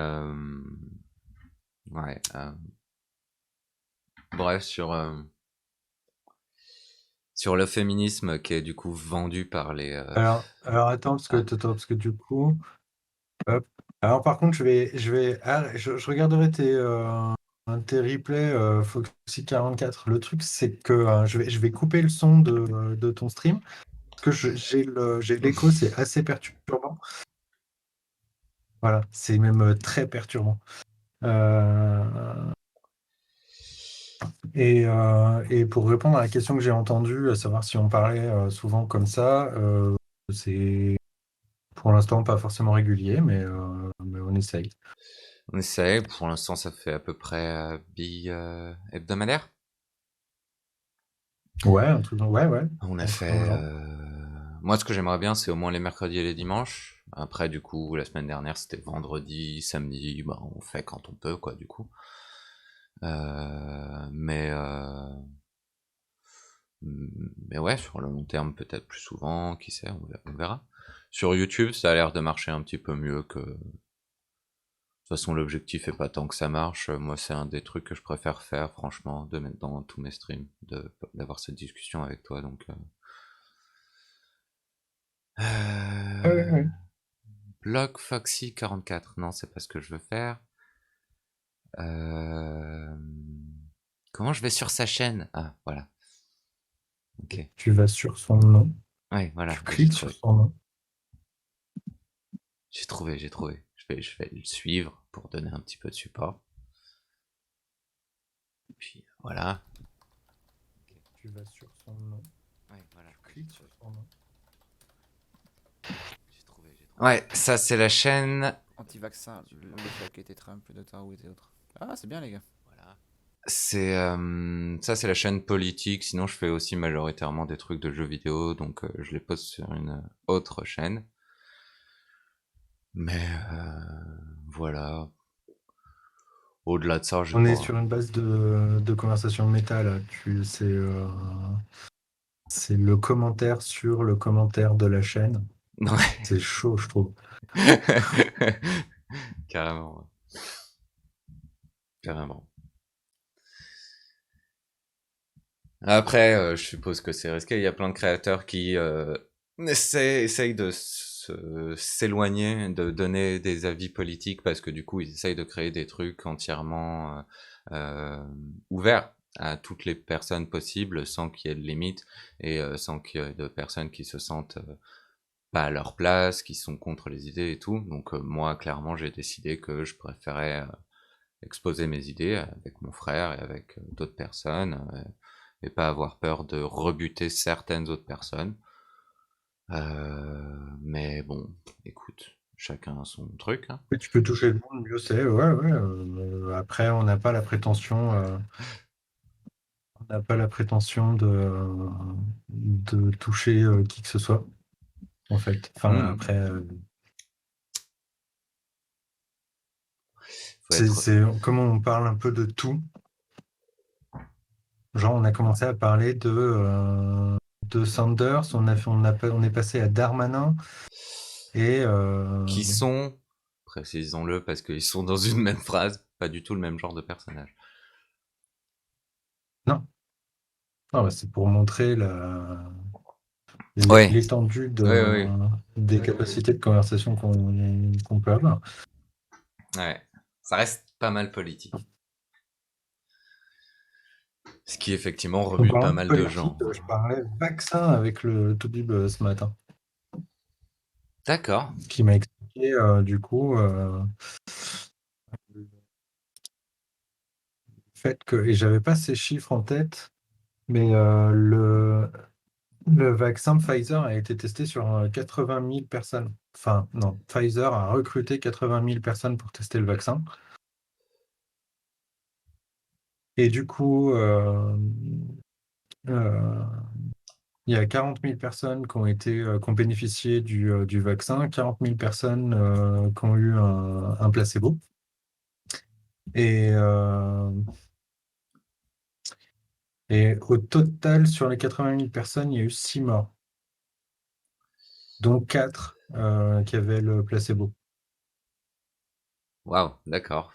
ouais, bref, sur le féminisme qui est du coup vendu par les Alors ah, attends, parce que du coup, hop. Alors par contre, je regarderai tes replays Foxy44. Le truc, c'est que je vais couper le son de ton stream parce que j'ai l'écho, c'est assez perturbant. Voilà, c'est même très perturbant. Euh, et pour répondre à la question que j'ai entendue, à savoir si on parlait souvent comme ça, c'est pour l'instant pas forcément régulier, mais on essaye. on essaie. Pour l'instant, ça fait à peu près hebdomadaire. Ouais, un truc, ouais, ouais. On a Dans le fait. genre. Moi, ce que j'aimerais bien, c'est au moins les mercredis et les dimanches. Après, du coup, la semaine dernière, c'était vendredi, samedi. Bah, on fait quand on peut, quoi, du coup. Mais mais ouais, sur le long terme, peut-être plus souvent, qui sait, on verra. Sur YouTube, ça a l'air de marcher un petit peu mieux que. De toute façon, l'objectif est pas tant que ça marche. Moi, c'est un des trucs que je préfère faire, franchement, de mettre dans tous mes streams, d'avoir cette discussion avec toi. Donc, Ouais, ouais, ouais. Blog Foxy 44. Non, c'est pas ce que je veux faire. Euh, Comment je vais sur sa chaîne? Ah, voilà. Ok. Tu vas sur son nom, Ouais, voilà, tu j'ai cliques sur trouvé. son nom. J'ai trouvé, j'ai trouvé. Je vais le suivre pour donner un petit peu de support. Puis voilà. Tu vas sur son nom, Ouais, voilà, tu cliques sur son nom. j'ai trouvé. Ouais, ça c'est la chaîne anti-vaccin, le fait qui était Trump, le Dr. Who et autres. Ah, c'est bien, les gars. Voilà. C'est ça, c'est la chaîne politique. Sinon, je fais aussi majoritairement des trucs de jeux vidéo, donc je les poste sur une autre chaîne. Mais voilà. Au-delà de ça, j'ai On est pas. sur une base de conversation méta, là. C'est le commentaire sur le commentaire de la chaîne. Ouais. C'est chaud, je trouve. Carrément, ouais. Carrément. Après, je suppose que c'est risqué. Il y a plein de créateurs qui essayent de s'éloigner, de donner des avis politiques parce que du coup, ils essayent de créer des trucs entièrement ouverts à toutes les personnes possibles sans qu'il y ait de limites et sans qu'il y ait de personnes qui se sentent pas à leur place, qui sont contre les idées et tout. Donc moi, clairement, j'ai décidé que je préférais exposer mes idées avec mon frère et avec d'autres personnes et pas avoir peur de rebuter certaines autres personnes. Mais bon, écoute, chacun son truc, hein. Oui, tu peux toucher le monde, mieux c'est. Ouais, ouais. Après, on n'a pas la prétention de toucher qui que ce soit, en fait. Enfin, Hmm, après, faut être. comment on parle un peu de tout. Genre, on a commencé à parler de Sanders, on est passé à Darmanin et Qui sont, précisons-le, parce qu'ils sont dans une même phrase, pas du tout le même genre de personnage. non, non, bah, c'est pour montrer Ouais, l'étendue ouais, ouais, des capacités de conversation qu'on peut avoir. ouais. Ça reste pas mal politique. Ce qui effectivement En rebute pas parlant de mal de politique, gens. je parlais vaccin avec le Toubib ce matin, D'accord. qui m'a expliqué du coup le fait que, et j'avais pas ces chiffres en tête, mais le vaccin Pfizer a été testé sur 80 000 personnes. Enfin, non, Pfizer a recruté 80 000 personnes pour tester le vaccin. Et du coup, euh, il y a 40 000 personnes qui ont bénéficié du vaccin, 40 000 personnes qui ont eu un placebo. Et, euh, et au total, sur les 80 000 personnes, il y a eu 6 morts, dont 4 qui avaient le placebo. Waouh, d'accord.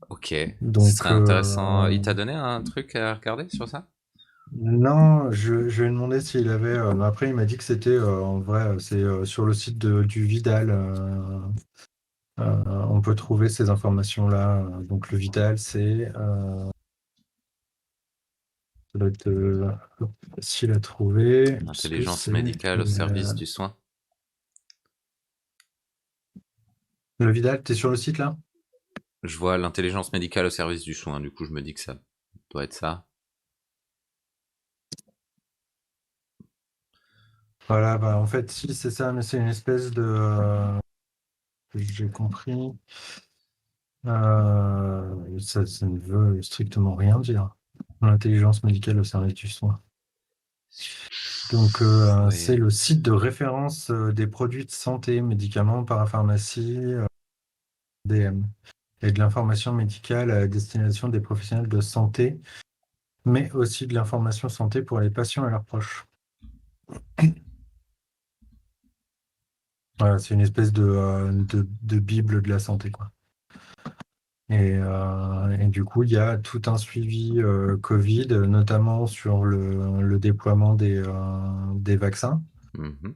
Ok. Ce Donc, serait intéressant. Il t'a donné un truc à regarder sur ça? non, je lui ai demandé s'il avait. Après, il m'a dit que c'était en vrai, c'est sur le site du Vidal. On peut trouver ces informations-là. Donc, le Vidal, ça doit être facile à trouver, puisque L'intelligence c'est médicale au service du soin. le Vidal. T'es sur le site là? Je vois l'intelligence médicale au service du soin, du coup je me dis que ça doit être ça. Voilà, bah, en fait, si c'est ça, mais c'est une espèce de. J'ai compris. Ça ne veut strictement rien dire. L'intelligence médicale au service du soin. Donc, c'est Ouais. le site de référence des produits de santé, médicaments, parapharmacie, DM, et de l'information médicale à destination des professionnels de santé, mais aussi de l'information santé pour les patients et leurs proches. Voilà, c'est une espèce de bible de la santé, quoi. Et du coup, il y a tout un suivi Covid, notamment sur le déploiement des vaccins. Mhm.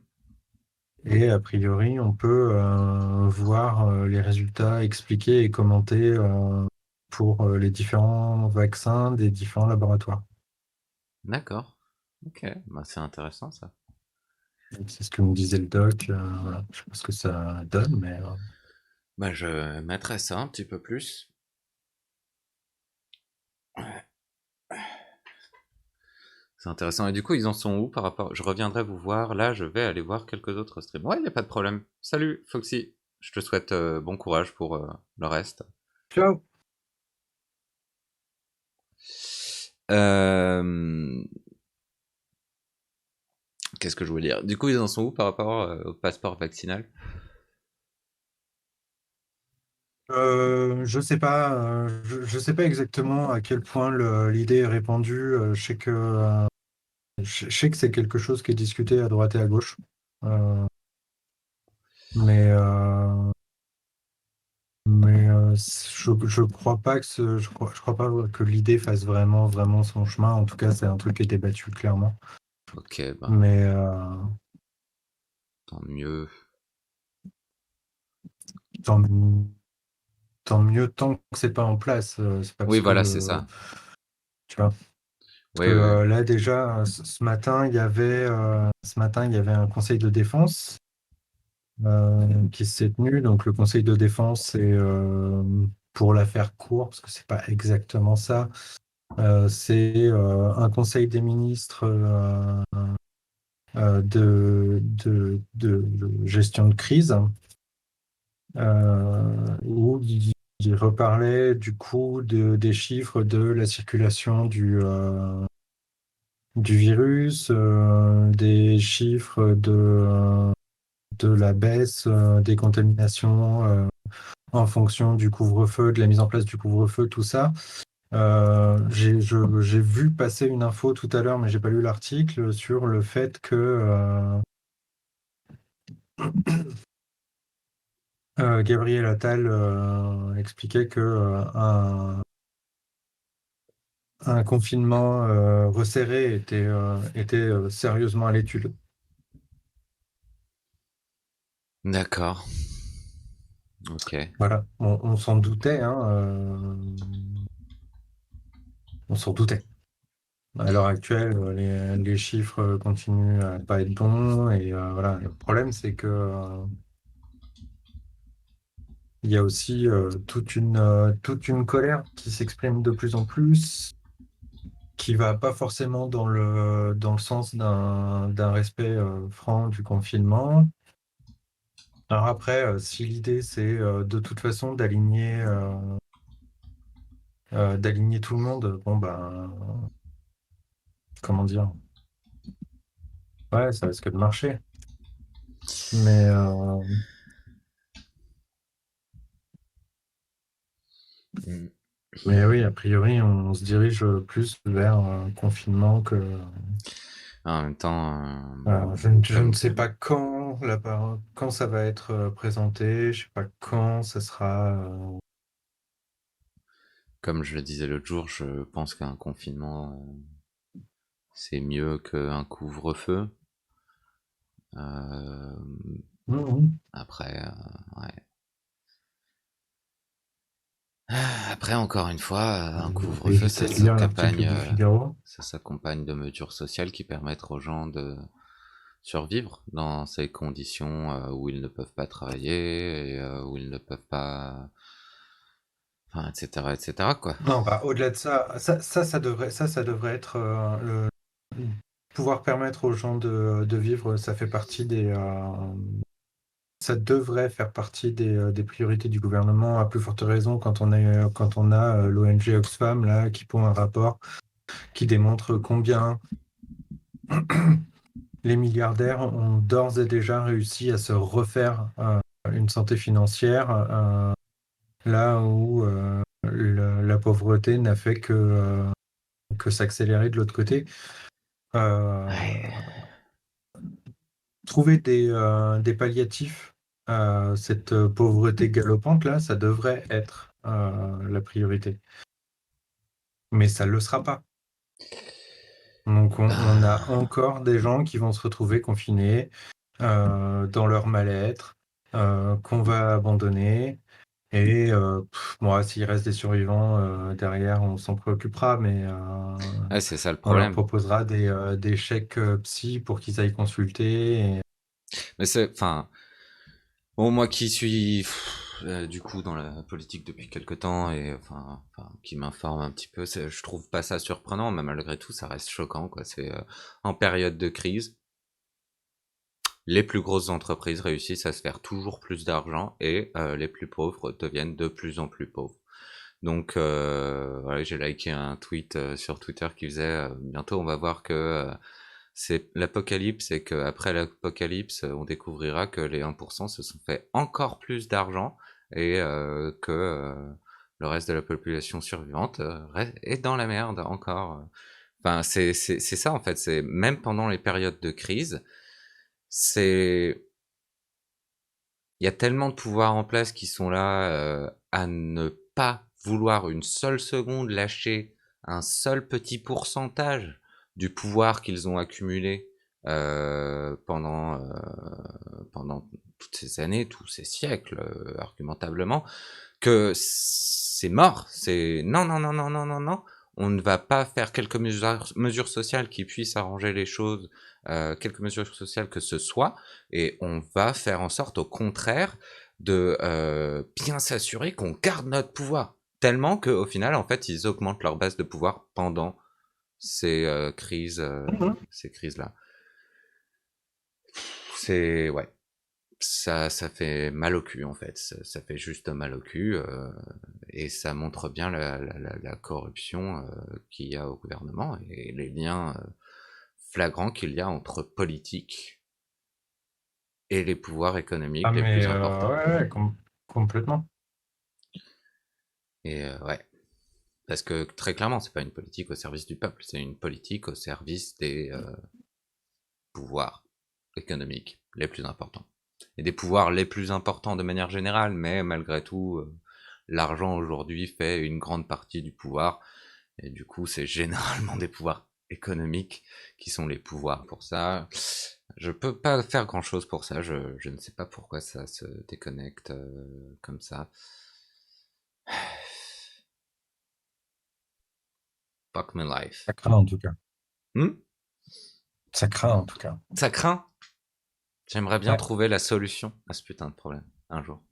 Et a priori, on peut voir les résultats expliqués et commentés pour les différents vaccins des différents laboratoires. D'accord. Ok, bah, c'est intéressant ça. Donc, c'est ce que me disait le doc. Voilà. Je sais pas ce que ça donne, mais Bah, je mettrai ça un petit peu plus. C'est intéressant. Et du coup, ils en sont où par rapport... Je reviendrai vous voir. Là, je vais aller voir quelques autres streams. Ouais, il n'y a pas de problème. Salut, Foxy. Je te souhaite bon courage pour le reste. Ciao! Euh, Qu'est-ce que je voulais dire? Du coup, ils en sont où par rapport au passeport vaccinal? Je sais pas exactement à quel point l'idée est répandue. Je sais que c'est quelque chose qui est discuté à droite et à gauche. Euh, mais je crois pas je crois pas que l'idée fasse vraiment son chemin. En tout cas, c'est un truc qui est débattu clairement. Ok, ben, Mais tant mieux. tant, tant mieux tant que c'est pas en place. C'est pas Oui, parce que voilà, c'est ça. tu vois. Oui, Que oui. là déjà, ce matin, il y avait un conseil de défense qui s'est tenu. Donc le conseil de défense, c'est pour la faire court, parce que c'est pas exactement ça. C'est un conseil des ministres de gestion de crise où il reparlait du coup des chiffres de la circulation du virus, des chiffres de la baisse des contaminations en fonction du couvre-feu, de la mise en place du couvre-feu, tout ça. J'ai vu passer une info tout à l'heure, mais j'ai pas lu l'article, sur le fait que Gabriel Attal expliquait que un confinement resserré était sérieusement à l'étude. D'accord. Ok. Voilà, on s'en doutait, hein, on s'en doutait. À l'heure actuelle, les chiffres continuent à pas être bons et voilà. Le problème, c'est que il y a aussi toute une colère qui s'exprime de plus en plus, qui va pas forcément dans le sens d'un respect franc du confinement. Alors après, si l'idée c'est de toute façon d'aligner tout le monde, bon ben, comment dire, ouais, ça risque de marcher. Mais Mm. Mais oui, a priori, on se dirige plus vers un confinement que. En même temps, Je ne sais pas quand, quand ça va être présenté, je sais pas quand ça sera. comme je le disais l'autre jour, je pense qu'un confinement, c'est mieux qu'un couvre-feu. Euh, Mhm. Après, ouais. Après, encore une fois, un couvre-feu, Éviter de lire l'article du Figaro. ça s'accompagne de mesures sociales qui permettent aux gens de survivre dans ces conditions où ils ne peuvent pas travailler et où ils ne peuvent pas, enfin, etc., quoi. Non, bah, au-delà de ça, ça devrait être pouvoir permettre aux gens de vivre, ça fait partie ça devrait faire partie des priorités du gouvernement, à plus forte raison quand on a l'ONG Oxfam là, qui pond un rapport qui démontre combien les milliardaires ont d'ores et déjà réussi à se refaire une santé financière, là où la pauvreté n'a fait que s'accélérer de l'autre côté. Ouais. Euh, Trouver des palliatifs à cette pauvreté galopante là, ça devrait être la priorité. Mais ça ne le sera pas. Donc on a Ben, encore des gens qui vont se retrouver confinés dans leur mal-être, qu'on va abandonner. Et moi, s'il reste des survivants derrière, on s'en préoccupera, mais ouais, c'est ça le on leur problème. proposera des chèques psy pour qu'ils aillent consulter. Mais c'est, enfin, bon, moi qui suis du coup dans la politique depuis quelque temps et qui m'informe un petit peu, je trouve pas ça surprenant, mais malgré tout ça reste choquant quoi. C'est en période de crise, les plus grosses entreprises réussissent à se faire toujours plus d'argent et les plus pauvres deviennent de plus en plus pauvres. Donc voilà, j'ai liké un tweet sur Twitter qui faisait bientôt on va voir que c'est l'apocalypse et qu'après l'apocalypse on découvrira que les 1% se sont fait encore plus d'argent et que le reste de la population survivante est dans la merde encore. Enfin, c'est ça en fait, c'est même pendant les périodes de crise, c'est il y a tellement de pouvoirs en place qui sont là à ne pas vouloir une seule seconde lâcher un seul petit pourcentage du pouvoir qu'ils ont accumulé pendant toutes ces années, tous ces siècles, argumentablement, que c'est mort. C'est non, non, non, non, non, non, non. On ne va pas faire quelques mesures sociales qui puissent arranger les choses, quelques mesures sociales que ce soit, et on va faire en sorte, au contraire, de bien s'assurer qu'on garde notre pouvoir. Tellement qu'au final, en fait, ils augmentent leur base de pouvoir pendant ces ces crises-là. C'est ouais, ça fait mal au cul en fait. Ça fait juste mal au cul et ça montre bien la corruption qu'il y a au gouvernement et les liens flagrants qu'il y a entre politique et les pouvoirs Ah, économiques les mais plus importants. ouais, complètement. Et ouais, parce que très clairement, c'est pas une politique au service du peuple, c'est une politique au service des pouvoirs économiques les plus importants. Et des pouvoirs les plus importants de manière générale, mais malgré tout, l'argent aujourd'hui fait une grande partie du pouvoir, et du coup, c'est généralement des pouvoirs économiques qui sont les pouvoirs pour ça. Je peux pas faire grand chose pour ça, je ne sais pas pourquoi ça se déconnecte comme ça. Fuck my life. Ça craint en tout cas. Hmm? Ça craint en tout cas. Ça craint. J'aimerais bien Ouais. trouver la solution à ce putain de problème, un jour.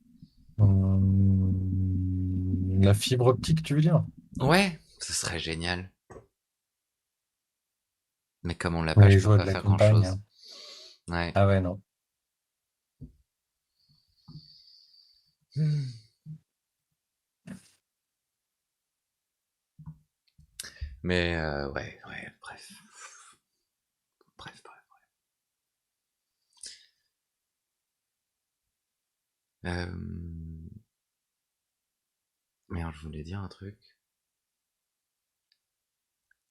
La fibre optique, tu veux dire? Ouais, ce serait génial. Mais comme on l'a pas, Ouais, je les peux joies pas de la faire grand campagne, chose. hein. Ouais. Ah ouais, non. Mais ouais, bref. Bref. Merde, je voulais dire un truc.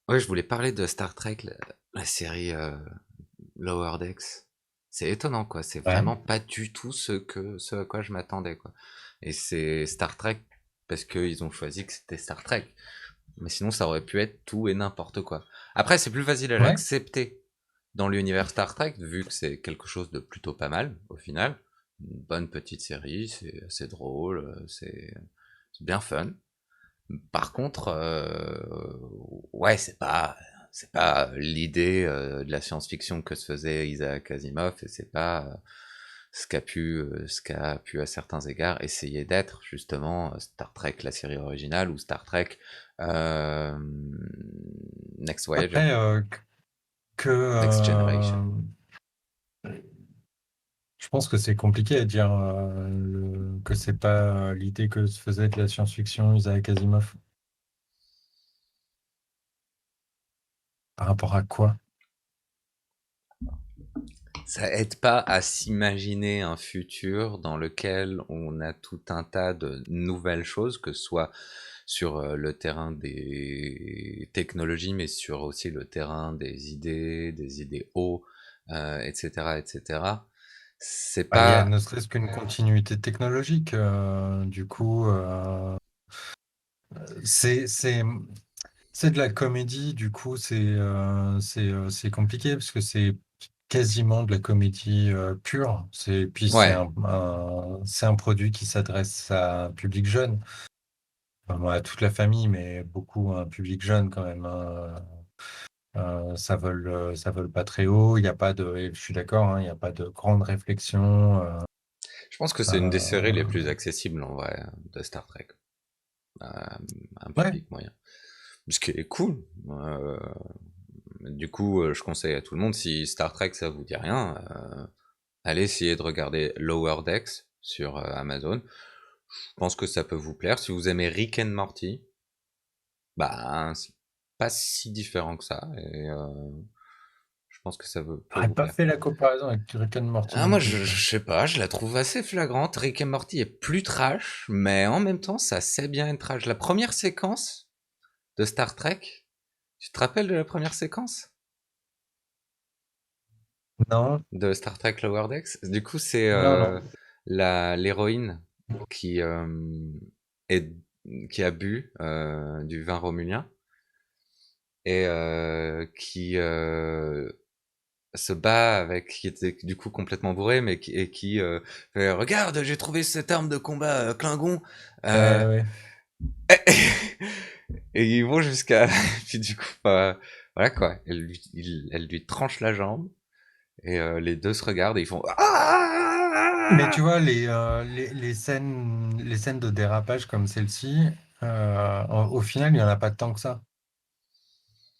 Ouais, je voulais parler de Star Trek, la série Lower Decks. C'est étonnant, quoi. C'est Ouais. vraiment pas du tout ce à quoi je m'attendais, quoi. Et c'est Star Trek parce qu'ils ont choisi que c'était Star Trek. Mais sinon, ça aurait pu être tout et n'importe quoi. Après, c'est plus facile à Ouais. l'accepter dans l'univers Star Trek, vu que c'est quelque chose de plutôt pas mal, au final. Une bonne petite série, c'est assez drôle, c'est bien fun. Par contre, ouais, c'est pas l'idée de la science-fiction que se faisait Isaac Asimov, et c'est pas ce qu'a pu à certains égards essayer d'être justement Star Trek la série originale ou Star Trek euh, Next Voyager, Après, que Next Generation. je pense que c'est compliqué à dire que c'est pas l'idée que se faisait de la science-fiction Isaac Asimov. Par rapport à quoi? Ça aide pas à s'imaginer un futur dans lequel on a tout un tas de nouvelles choses, que ce soit sur le terrain des technologies, mais sur aussi le terrain des idéaux, etc., etc. C'est Bah, il y a pas... ne serait-ce qu'une continuité technologique. Du coup, c'est c'est c'est de la comédie. Du coup, c'est compliqué parce que c'est quasiment de la comédie pure. C'est Ouais, c'est un produit qui s'adresse à un public jeune. Enfin, bon, à toute la famille, mais beaucoup à un public jeune quand même, hein. Ça vole pas très haut. Il y a pas de, et je suis d'accord, hein, il n'y a pas de grande réflexion. pense que c'est une des séries les plus Euh, accessibles en vrai de Star Trek à un Ouais, public moyen. Ce qui est cool. Du coup, je conseille à tout le monde, si Star Trek ça vous dit rien, allez essayer de regarder Lower Decks sur Amazon. Je pense que ça peut vous plaire. Si vous aimez Rick and Morty, bah c'est pas si différent que ça. Et je pense que peut j'aurais vous pas plaire. fait la comparaison avec Rick and Morty Ah, non moi, plus, tu vois. je sais pas, je la trouve assez flagrante. Rick and Morty est plus trash, mais en même temps, ça sait bien être trash. La première séquence de Star Trek, tu te rappelles de la première séquence Non, de Star Trek Lower Decks? Du coup, c'est non, non. l'héroïne qui est qui a bu du vin romulien et qui se bat avec qui était du coup complètement bourré mais qui fait regarde j'ai trouvé cette arme de combat Klingon euh, Ouais. et ils vont jusqu'à puis du coup voilà quoi elle lui tranche la jambe et les deux se regardent et ils font Mais ah. tu vois, les scènes de dérapage comme celle-ci, au final, il n'y en a pas tant que ça.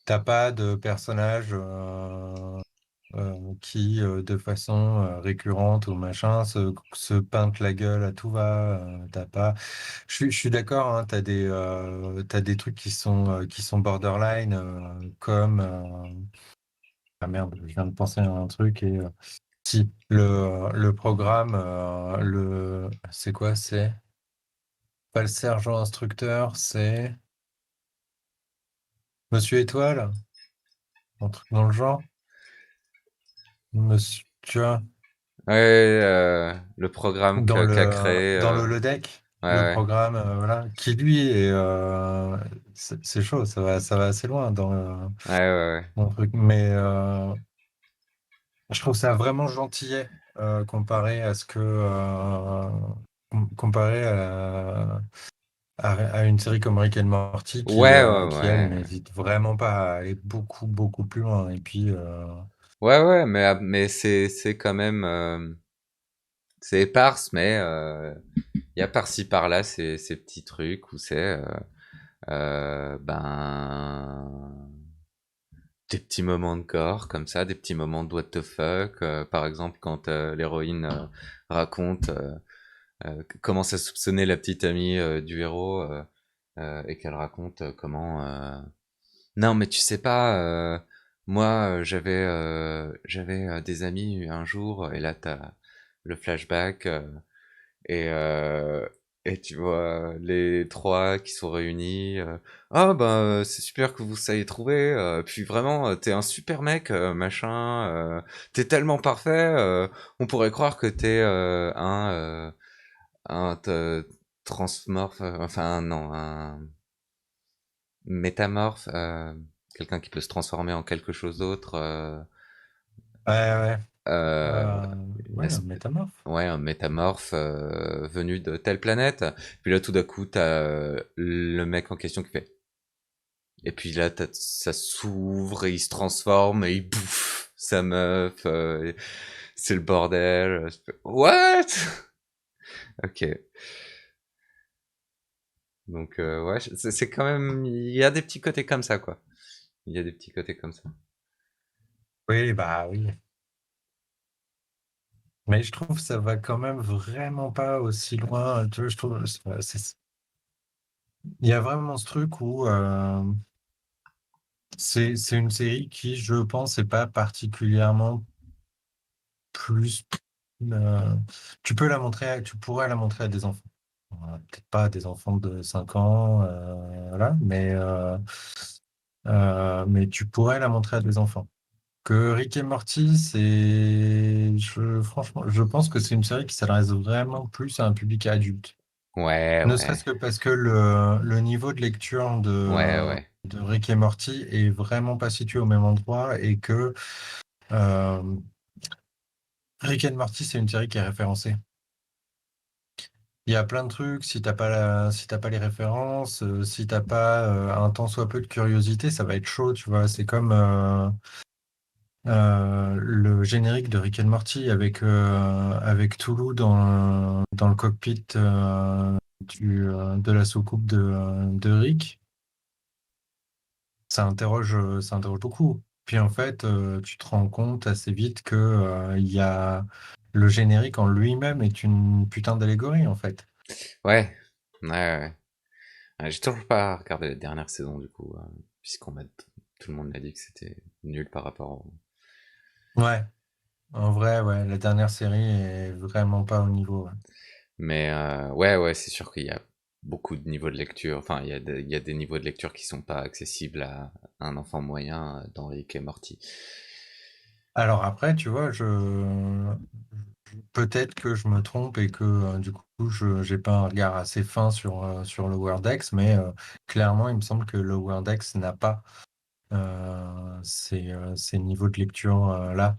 T'as pas de personnage qui, de façon récurrente ou machin, se peinte la gueule à tout va. T'as pas. Je suis d'accord, hein, t'as des trucs qui sont borderline, comme. Ah merde, je viens de penser à un truc et. Si, le programme, c'est quoi? C'est pas le sergent instructeur, c'est Monsieur Étoile, un truc dans le genre. Monsieur, tu vois, Ouais, le programme qu'a créé dans le holodeck, ouais le ouais programme, voilà, qui lui est, c'est chaud, ça va assez loin ouais ouais dans le truc. Mais je trouve ça vraiment gentillet comparé à comparé à une série comme Rick and Morty ouais ouais qui elle, ouais n'hésite vraiment pas à aller beaucoup plus loin. Et puis, ouais ouais mais c'est quand même c'est éparse mais il y a par-ci par-là ces petits trucs où c'est ben des petits moments de gore comme ça, des petits moments de what the fuck. Par exemple, quand l'héroïne raconte commence à soupçonner la petite amie du héros et qu'elle raconte comment non mais tu sais pas moi j'avais des amis un jour et là t'as le flashback et, euh, et tu vois les trois qui sont réunis. Ah ben c'est super que vous soyez trouvé. Puis vraiment t'es un super mec machin. T'es tellement parfait. On pourrait croire que t'es un transmorphe. Enfin non un métamorphe. Quelqu'un qui peut se transformer en quelque chose d'autre. ouais, ouais, Euh, une ouais, un espèce métamorphe. ouais, un métamorphe venu de telle planète. Puis là, tout d'un coup, t'as le mec en question qui fait. Et puis là, ça s'ouvre et il se transforme et il bouffe sa meuf. C'est le bordel. What? Ok. Donc ouais, c'est quand même. Il y a des petits côtés comme ça, quoi. Il y a des petits côtés comme ça. Oui, bah oui. Mais je trouve que ça va quand même vraiment pas aussi loin. Tu vois, je trouve, il y a vraiment ce truc où c'est une série qui, je pense, n'est pas particulièrement plus. euh, tu peux la montrer, tu pourrais la montrer à des enfants. Peut-être pas à des enfants de 5 ans, voilà, mais tu pourrais la montrer à des enfants. Que Rick et Morty, franchement, je pense que c'est une série qui s'adresse vraiment plus à un public adulte. Ouais, Ne ouais. serait-ce que parce que le niveau de lecture Ouais, ouais. de Rick et Morty est vraiment pas situé au même endroit et que euh, Rick and Morty, c'est une série qui est référencée. Il y a plein de trucs, si t'as pas les références, si t'as pas un tant soit peu de curiosité, ça va être chaud, tu vois. C'est comme, le générique de Rick and Morty avec Toulouse dans le cockpit de la soucoupe de Rick, ça interroge beaucoup. Puis en fait, tu te rends compte assez vite que il y a le générique en lui-même est une putain d'allégorie en fait. Ouais, ouais, ouais. Ouais, j'ai toujours pas regardé la dernière saison du coup, puisqu'on m'a tout le monde m'a dit que c'était nul par rapport au... Ouais, en vrai, ouais, la dernière série est vraiment pas au niveau. Ouais. Mais ouais, ouais, c'est sûr qu'il y a beaucoup de niveaux de lecture. Enfin, il y a des niveaux de lecture qui sont pas accessibles à un enfant moyen dans Rick et Morty. Alors après, tu vois, peut-être que je me trompe et que du coup, je j'ai pas un regard assez fin sur le Wordex, mais clairement, il me semble que le Wordex n'a pas ces niveaux de lecture là.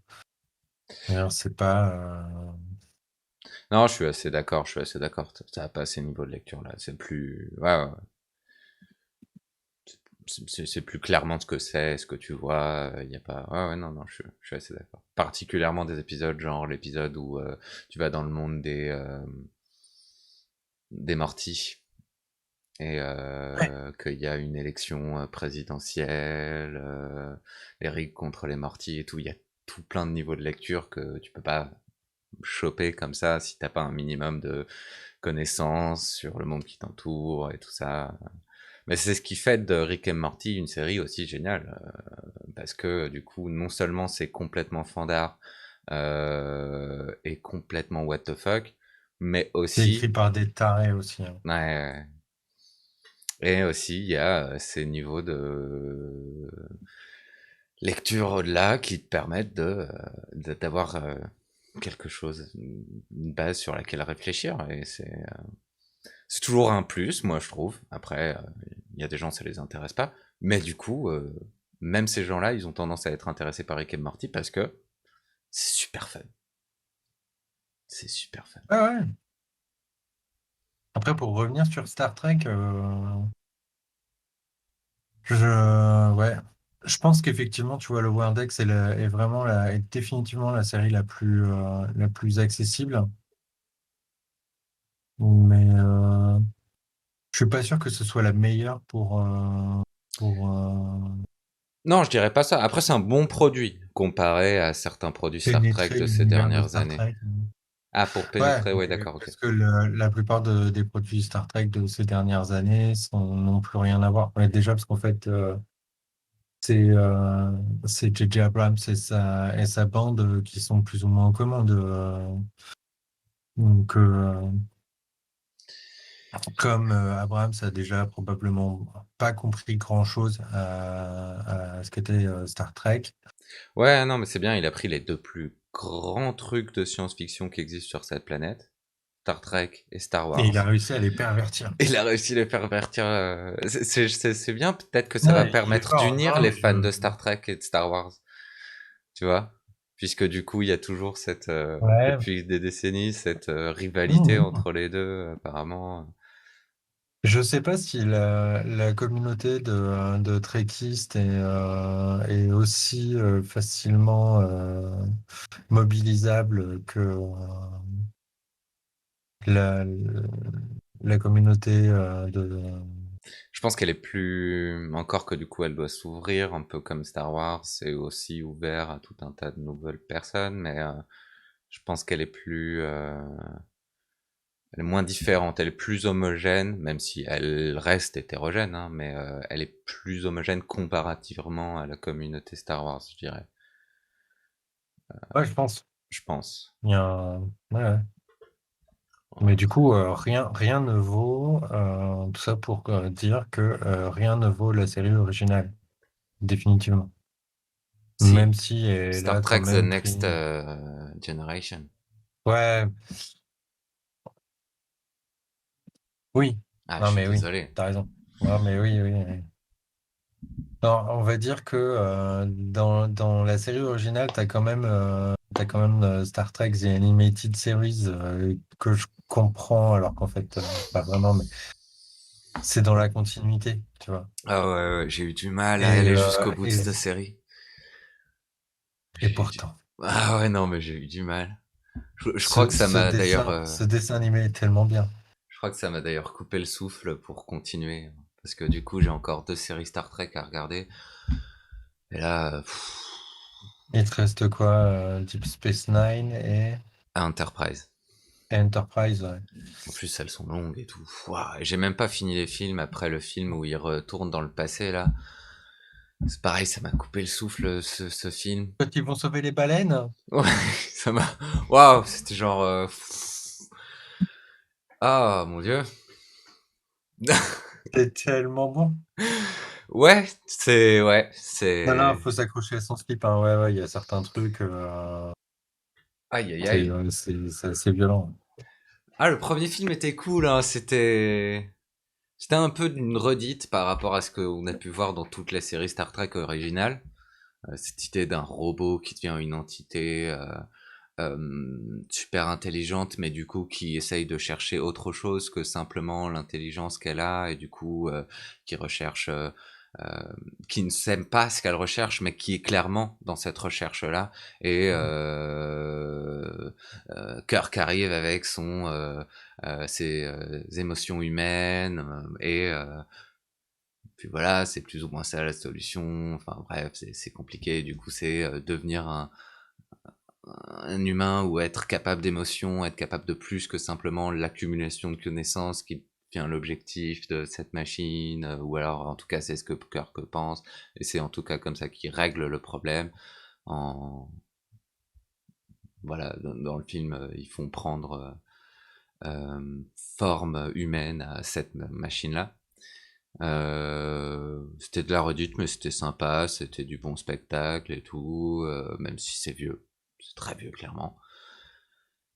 D'ailleurs, c'est pas. Non, je suis assez d'accord, je suis assez d'accord. Ça a pas ces niveaux de lecture là. C'est plus, ouais, ouais, ouais. C'est plus clairement ce que c'est, ce que tu vois. Il y a pas, ouais, ouais, non, non, je suis assez d'accord. Particulièrement des épisodes genre l'épisode où tu vas dans le monde des mortis et Ouais. qu'il y a une élection présidentielle, Eric contre les mortis et tout. Il y a tout plein de niveaux de lecture que tu peux pas choper comme ça si t'as pas un minimum de connaissances sur le monde qui t'entoure et tout ça. Mais c'est ce qui fait de Rick and Morty une série aussi géniale, parce que du coup, non seulement c'est complètement fandard et complètement what the fuck, mais C'est écrit aussi, par des tarés aussi. Hein. ouais, et aussi il y a ces niveaux de lecture au-delà qui te permettent d'avoir quelque chose, une base sur laquelle réfléchir, et c'est toujours un plus, moi je trouve. Après, il y a des gens ça les intéresse pas, mais du coup, même ces gens-là, ils ont tendance à être intéressés par Rick et Morty parce que c'est super fun. C'est super fun. Ouais, ouais. Après, pour revenir sur Star Trek, ouais. Je pense qu'effectivement, tu vois, le Wordex est vraiment est définitivement la série la plus accessible. Mais je suis pas sûr que ce soit la meilleure pour Non, je dirais pas ça. Après, c'est un bon produit comparé à certains produits Star Trek pénétrer de ces l'univers de dernières Star années. Trek. Ah, pour Ouais, pénétrer, ouais, mais d'accord, ok. parce que la plupart des produits Star Trek de ces dernières années n'ont plus rien à voir. Ouais, déjà, parce qu'en fait, c'est c'est J.J. Abrams et sa bande qui sont plus ou moins en commande. Donc, comme Abrams a déjà probablement pas compris grand-chose à ce qu'était Star Trek, Ouais, non, mais c'est bien, il a pris les deux plus grands trucs de science-fiction qui existent sur cette planète, Star Trek et Star et il a Wars. réussi à les pervertir. Il a réussi à les faire pervertir. C'est bien, peut-être que ça va Ouais, il est permettre fort. d'unir Non, les fans de Star Trek et de Star Wars. Tu vois? Puisque du coup, il y a toujours cette, Ouais. depuis des décennies, cette rivalité Mhm. entre les deux, apparemment. Je sais pas si la communauté de trekkiistes est aussi facilement mobilisable que la, la communauté Je pense qu'elle est plus, encore que du coup, elle doit s'ouvrir un peu comme Star Wars, c'est aussi ouvert à tout un tas de nouvelles personnes, mais je pense qu'elle est plus, elle est moins différente, elle est plus homogène, même si elle reste hétérogène, hein, mais elle est plus homogène comparativement à la communauté Star Wars, je dirais. ouais, je pense. Je pense. Il y a ouais, ouais. Mais du coup, rien ne vaut tout ça pour dire que rien ne vaut la série originale, définitivement. Si, Même si elle Star a quand Trek The même Next pris. Generation. Ouais, oui. Ah, je Non, suis mais oui, désolé. t'as raison. Non, mais oui, oui. Oui. Non, on va dire que dans la série originale, t'as quand même Star Trek The Animated Series que je comprends, alors qu'en fait, pas vraiment, mais c'est dans la continuité, tu vois. Ah ouais, ouais, j'ai eu du mal à aller jusqu'au bout de Et cette série. Et J'ai eu du... pourtant, Ah ouais, non, mais j'ai eu du mal. Je crois que ça m'a d'ailleurs... ce dessin animé est tellement bien. Je crois que ça m'a d'ailleurs coupé le souffle pour continuer. Parce que du coup, j'ai encore 2 séries Star Trek à regarder. Et là, Il te reste quoi? Deep Space Nine et Enterprise. Enterprise, ouais. En plus, elles sont longues et tout. Ouah, et j'ai même pas fini les films après le film où il retourne dans le passé, là. C'est pareil, ça m'a coupé le souffle, ce film. Quand ils vont sauver les baleines, Ouais, ça m'a... Waouh, c'était genre... Ah, mon Dieu. c'est tellement bon. Ouais, c'est... Ouais, Non, non, c'est... faut s'accrocher à son slip, hein. Ouais, ouais, il y a certains trucs, Aïe, aïe, aïe. c'est assez violent. Ah, le premier film était cool, hein. C'était un peu d'une redite par rapport à ce qu'on a pu voir dans toutes les séries Star Trek originales. Cette idée d'un robot qui devient une entité super intelligente, mais du coup qui essaye de chercher autre chose que simplement l'intelligence qu'elle a, et du coup qui recherche, qui ne sait pas ce qu'elle recherche, mais qui est clairement dans cette recherche-là. Et Kirk arrive avec ses émotions humaines, puis voilà, c'est plus ou moins ça la solution. Enfin bref, c'est compliqué. Du coup, c'est devenir un humain ou être capable d'émotion, être capable de plus que simplement l'accumulation de connaissances qui devient l'objectif de cette machine, ou alors en tout cas c'est ce que Kirk pense, et c'est en tout cas comme ça qu'il règle le problème. En Voilà, dans le film, ils font prendre forme humaine à cette machine-là. C'était de la redite, mais c'était sympa, c'était du bon spectacle et tout, même si c'est vieux, c'est très vieux clairement.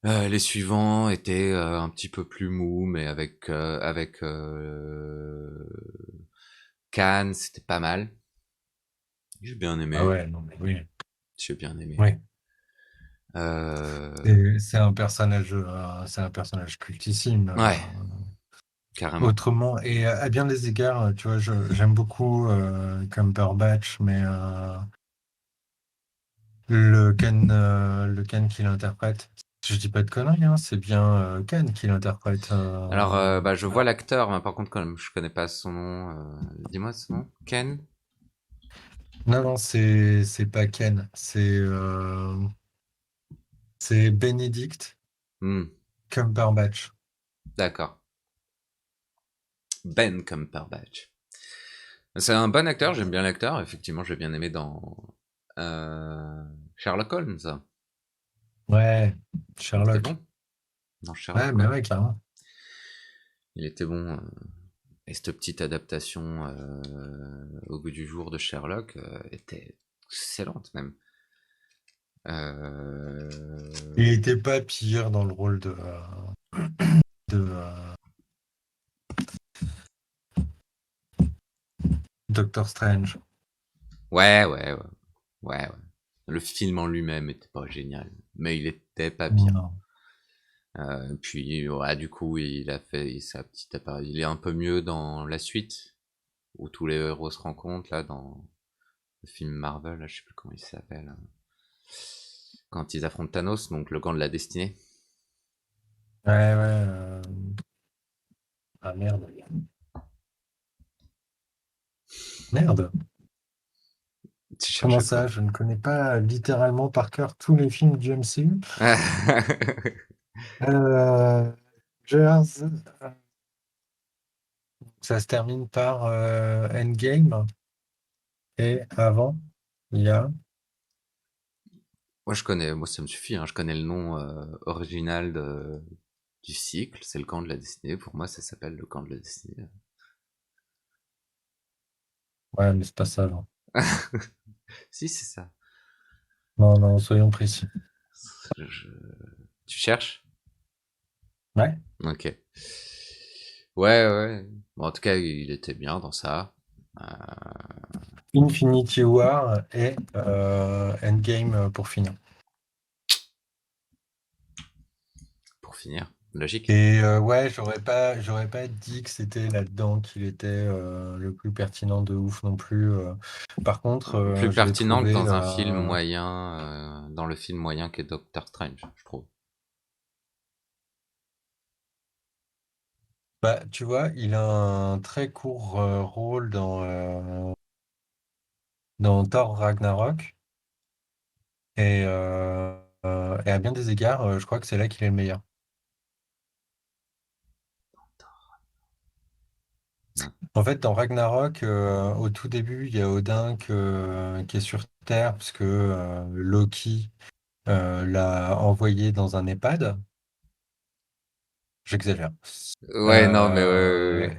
Les suivants étaient un petit peu plus mous, mais avec Cannes, c'était pas mal. J'ai bien Ah aimé, ouais, non, mais oui. j'ai bien aimé. Oui. Euh, C'est un personnage cultissime. ouais, carrément. Autrement, et à bien des égards, tu vois, j'aime beaucoup Cumberbatch, mais le Ken qui l'interprète, je dis pas de conneries, hein, c'est bien Ken qui l'interprète. Alors, bah, je vois l'acteur, mais par contre, comme je connais pas son nom, dis-moi son nom. Ken? Non, non, c'est pas Ken, c'est Benedict Hmm, Cumberbatch. d'accord. Ben Cumberbatch. C'est un bon acteur, j'aime bien l'acteur. Effectivement, j'ai bien aimé dans euh, Sherlock Holmes. Ouais, Il était Sherlock. bon dans Ouais, Sherlock mais Holmes. ouais, carrément. Il était bon. Et cette petite adaptation au goût du jour de Sherlock était excellente même. Il Euh, était pas pire dans le rôle de Doctor Strange. Ouais, ouais, ouais, ouais, ouais. Le film en lui-même était pas génial, mais il était pas pire. Non. Puis ouais, du coup, il a fait sa petite apparition. Il est un peu mieux dans la suite où tous les héros se rencontrent là dans le film Marvel, là, je sais plus comment il s'appelle. Quand ils affrontent Thanos, donc le gant de la destinée. Ouais, ouais. Ah merde. Merde. Tu Comment cherchais ça? quoi? Je ne connais pas littéralement par cœur tous les films du MCU. Euh, Avengers, ça se termine par Endgame. Et avant, il y a. Moi ça me suffit, hein, je connais le nom original du cycle, c'est le camp de la destinée. Pour moi, ça s'appelle le camp de la destinée. Ouais, mais c'est pas ça, genre. Si, c'est ça. Non, non, soyons précis. Je- Tu cherches? Ouais. Ok. Ouais, ouais. Bon, en tout cas, il était bien dans ça. Euh, Infinity War et Endgame pour finir. pour finir. Logique. Et ouais, j'aurais pas dit que c'était là-dedans qu'il était le plus pertinent de ouf non plus. Par contre, Plus je l'ai pertinent que trouvé. dans un film moyen, dans le film moyen qu'est Doctor Strange, je trouve. Bah, tu vois, il a un très court rôle dans Thor Ragnarok. Et à bien des égards, je crois que c'est là qu'il est le meilleur. Ouais. En fait, dans Ragnarok, au tout début, il y a Odin qui est sur Terre parce que Loki l'a envoyé dans un EHPAD. J'exagère. Ouais, non, mais ouais.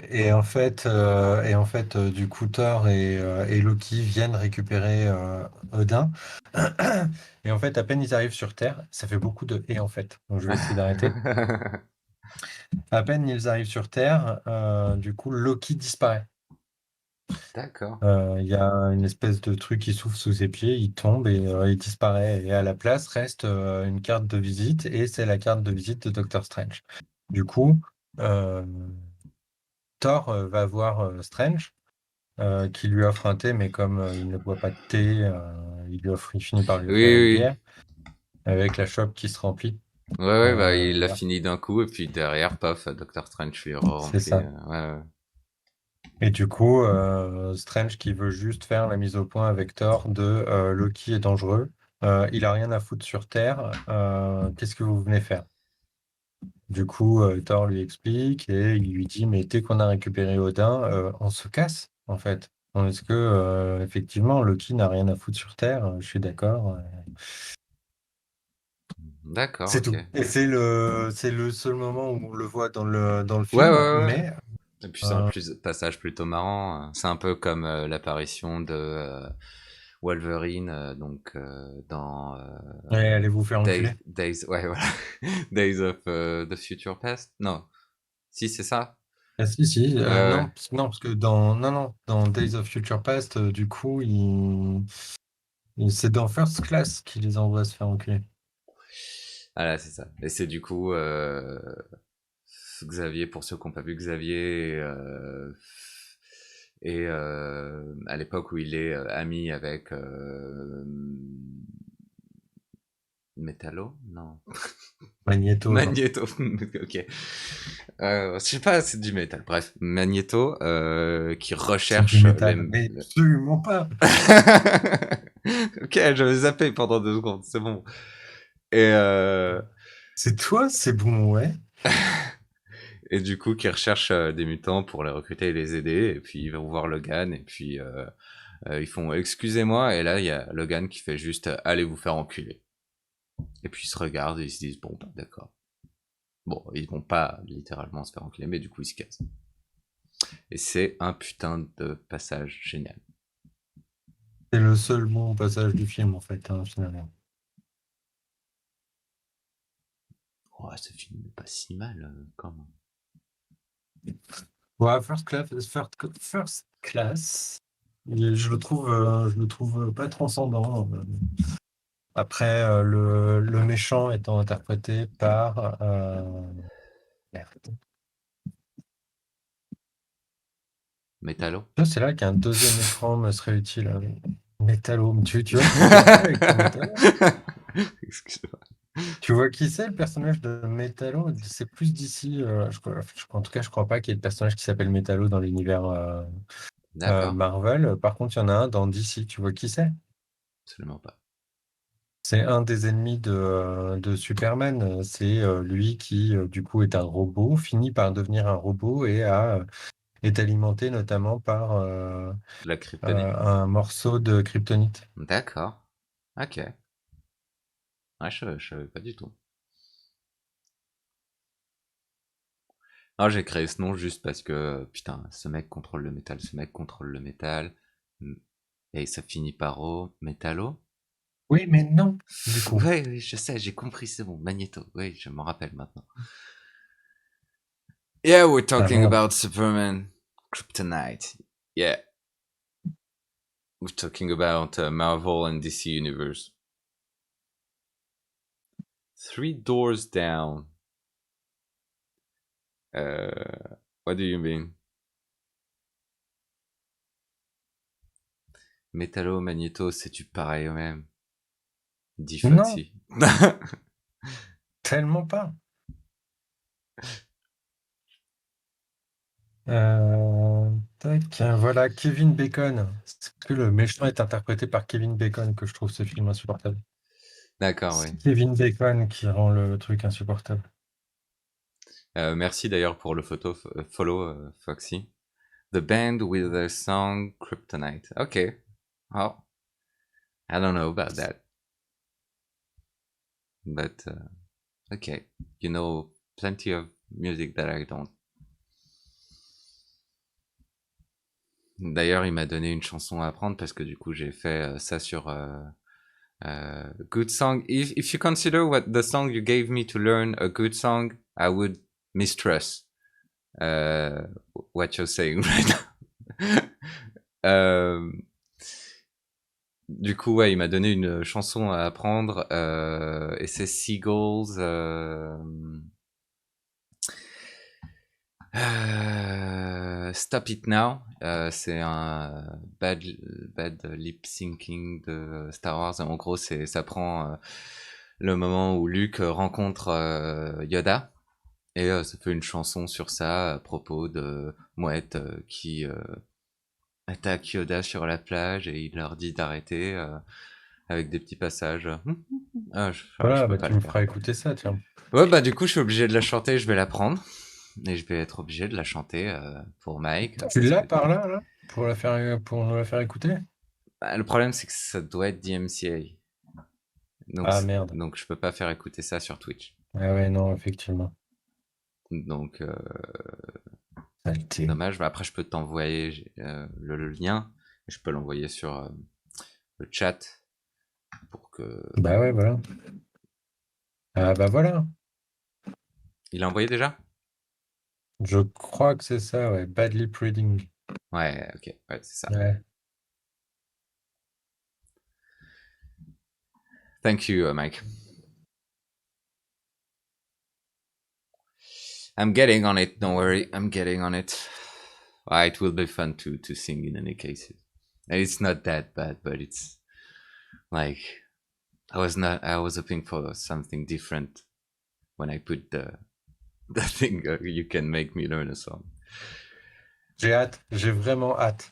Du coup, Thor et Loki viennent récupérer Odin. Et en fait, à peine ils arrivent sur Terre, ça fait beaucoup de et en fait. Donc, je vais essayer d'arrêter. À peine ils arrivent sur Terre, du coup, Loki disparaît. D'accord. Il y a une espèce de truc qui souffle sous ses pieds, il tombe et il disparaît. Et à la place reste une carte de visite et c'est la carte de visite de Doctor Strange. Du coup, euh, Thor va voir Strange qui lui offre un thé, mais comme il ne boit pas de thé, il finit par lui Oui, offrir une oui. bière avec la chope qui se remplit. Ouais, ouais, bah, il l'a Voilà, fini d'un coup, et puis derrière, paf, Doctor Strange lui c'est remplit. ça. Ouais, ouais. Et du coup, Strange qui veut juste faire la mise au point avec Thor de Loki est dangereux, il a rien à foutre sur Terre, qu'est-ce que vous venez faire? Du coup, Thor lui explique et il lui dit, mais dès qu'on a récupéré Odin, on se casse, en fait. Est-ce que, effectivement, Loki n'a rien à foutre sur Terre? Je suis d'accord. D'accord, C'est ok. tout. Et c'est le seul moment où on le voit dans le Ouais, ouais, film, ouais. mais Et puis c'est un euh, passage plutôt marrant. C'est un peu comme l'apparition de Wolverine, donc dans ouais, allez vous faire enculer. Days, ouais, voilà. Days of the Future Past. Non, si c'est ça. Ah, si, si, Ouais, ouais. non, non, parce que dans Days of Future Past, du coup, c'est dans First Class qu'il les envoie se faire enculer. Voilà, c'est ça. Et c'est du coup Xavier, pour ceux qui n'ont pas vu Xavier, à l'époque où il est ami avec Metallo, non. Magneto, non. Magneto, ok. Je sais pas, c'est du métal. Bref, Magneto qui C'est du recherche les. métal. Mais absolument pas. Ok, j'avais zappé pendant 2 secondes, c'est bon. Et C'est toi, c'est bon, ouais. et du coup, qui recherche des mutants pour les recruter et les aider. Et puis ils vont voir Logan et puis ils font excusez-moi. Et là, il y a Logan qui fait juste allez vous faire enculer. Et puis ils se regardent et ils se disent bon, bah, d'accord. Bon, ils vont pas littéralement se faire enculer, mais du coup ils se cassent. Et c'est un putain de passage génial. C'est le seul bon passage du film, en fait, hein, finalement. Oh, ce film n'est pas si mal quand même. Ouais, First Class, je le trouve pas transcendant. Après, le méchant étant interprété par merde. Métallo. C'est là qu'un deuxième écran me serait utile. Métallo, mais tu vois qui j'ai en tête avec ton Métallo? Excuse-moi. Tu vois qui c'est le personnage de Métallo? C'est plus d'ici. En tout cas, je crois pas qu'il y ait de personnage qui s'appelle Métallo dans l'univers D'accord. Marvel. Par contre, il y en a un dans DC. Tu vois qui c'est? Absolument pas. C'est un des ennemis de Superman. C'est lui qui, du coup, est un robot, finit par devenir un robot et est alimenté notamment par La kryptonite. un morceau de kryptonite. D'accord. Ok. Ouais, je savais pas du tout. Non, j'ai créé ce nom juste parce que, putain, ce mec contrôle le métal, ce mec contrôle le métal. Et ça finit par O, métallo. Oui, mais non, du coup. Ouais, oui, je sais, j'ai compris, c'est bon. Magneto. Oui, je m'en rappelle maintenant. Yeah, we're Ah talking merde. about Superman. Kryptonite. Yeah. We're talking about Marvel and DC Universe. Three Doors Down. Euh, what do you mean? Métallo, magnéto, c'est-tu pareil au même? Non, Diffoxy. tellement pas. Tac, voilà, Kevin Bacon. C'est que le méchant est interprété par Kevin Bacon que je trouve ce film insupportable. D'accord, oui. C'est Kevin Bacon qui rend le truc insupportable. Merci d'ailleurs pour le follow, Foxy. The band with the song Kryptonite. Okay. Oh, I don't know about that. But, okay. You know plenty of music that I don't. D'ailleurs, il m'a donné une chanson à apprendre parce que du coup, j'ai fait ça sur good song. If you consider what the song you gave me to learn a good song, I would mistrust what you're saying right now. Du coup, ouais, il m'a donné une chanson à apprendre et c'est Seagulls. Stop It Now, c'est un bad lip syncing de Star Wars. En gros, ça prend le moment où Luke rencontre Yoda et ça fait une chanson sur ça à propos de mouettes qui attaquent Yoda sur la plage et il leur dit d'arrêter avec des petits passages. Je Voilà, peux bah, pas tu le me faire. feras écouter ça, tiens. Ouais, bah du coup, je suis obligé de la chanter, je vais la prendre. Et je vais être obligé de la chanter pour Mike. Tu Parce l'as que par là, pour nous la faire écouter? bah, le problème, c'est que ça doit être DMCA. Donc, Ah merde. donc je peux pas faire écouter ça sur Twitch. Ah ouais, non, effectivement. Donc, Saleté. dommage. Mais après, je peux t'envoyer le lien. Et je peux l'envoyer sur le chat pour que. Bah ouais, voilà. Ah bah voilà. Il a envoyé déjà? Je crois que c'est ça, ouais. Bad lip reading. Ouais, ok. Ouais, c'est ça. Ouais. Thank you, Mike. I'm getting on it. Don't worry. I'm getting on it. It will be fun to sing in any case. It's not that bad, but it's like I was hoping for something different when I put the thing you can make me learn a song. J'ai hâte. J'ai vraiment hâte.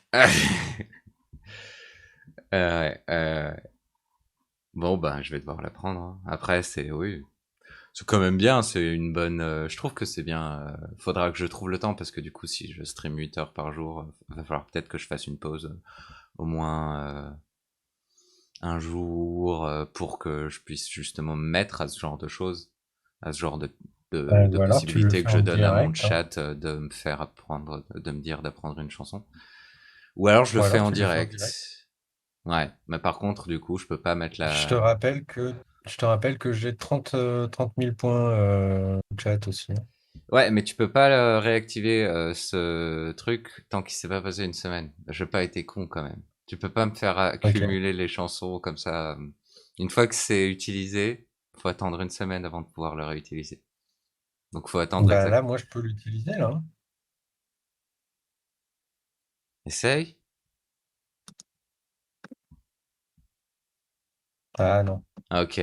Bon ben je vais devoir l'apprendre. Hein. Après oui, c'est quand même bien. C'est une bonne. Je trouve que c'est bien. Faudra que je trouve le temps parce que du coup si je stream 8 heures par jour, va falloir peut-être que je fasse une pause au moins un jour pour que je puisse justement me mettre à ce genre de choses, à ce genre de Ou alors tu le possibilités fais que je en donne à mon direct, hein. chat de me faire apprendre, de me dire d'apprendre une chanson. Ou alors je Ou le fais alors en tu le fais en direct. direct. Ouais, mais par contre, du coup, je peux pas mettre Je te la. rappelle que, j'ai 30 000 points chat aussi, hein. Ouais, mais tu peux pas réactiver ce truc tant qu'il s'est pas passé une semaine. J'ai pas été con quand même. Tu peux pas me faire Ok. accumuler les chansons comme ça. Une fois que c'est utilisé, faut attendre une semaine avant de pouvoir le réutiliser. Donc faut attendre Bah là, exact. moi, je peux l'utiliser, là, hein. Essaye. Ah non. Ah, ok.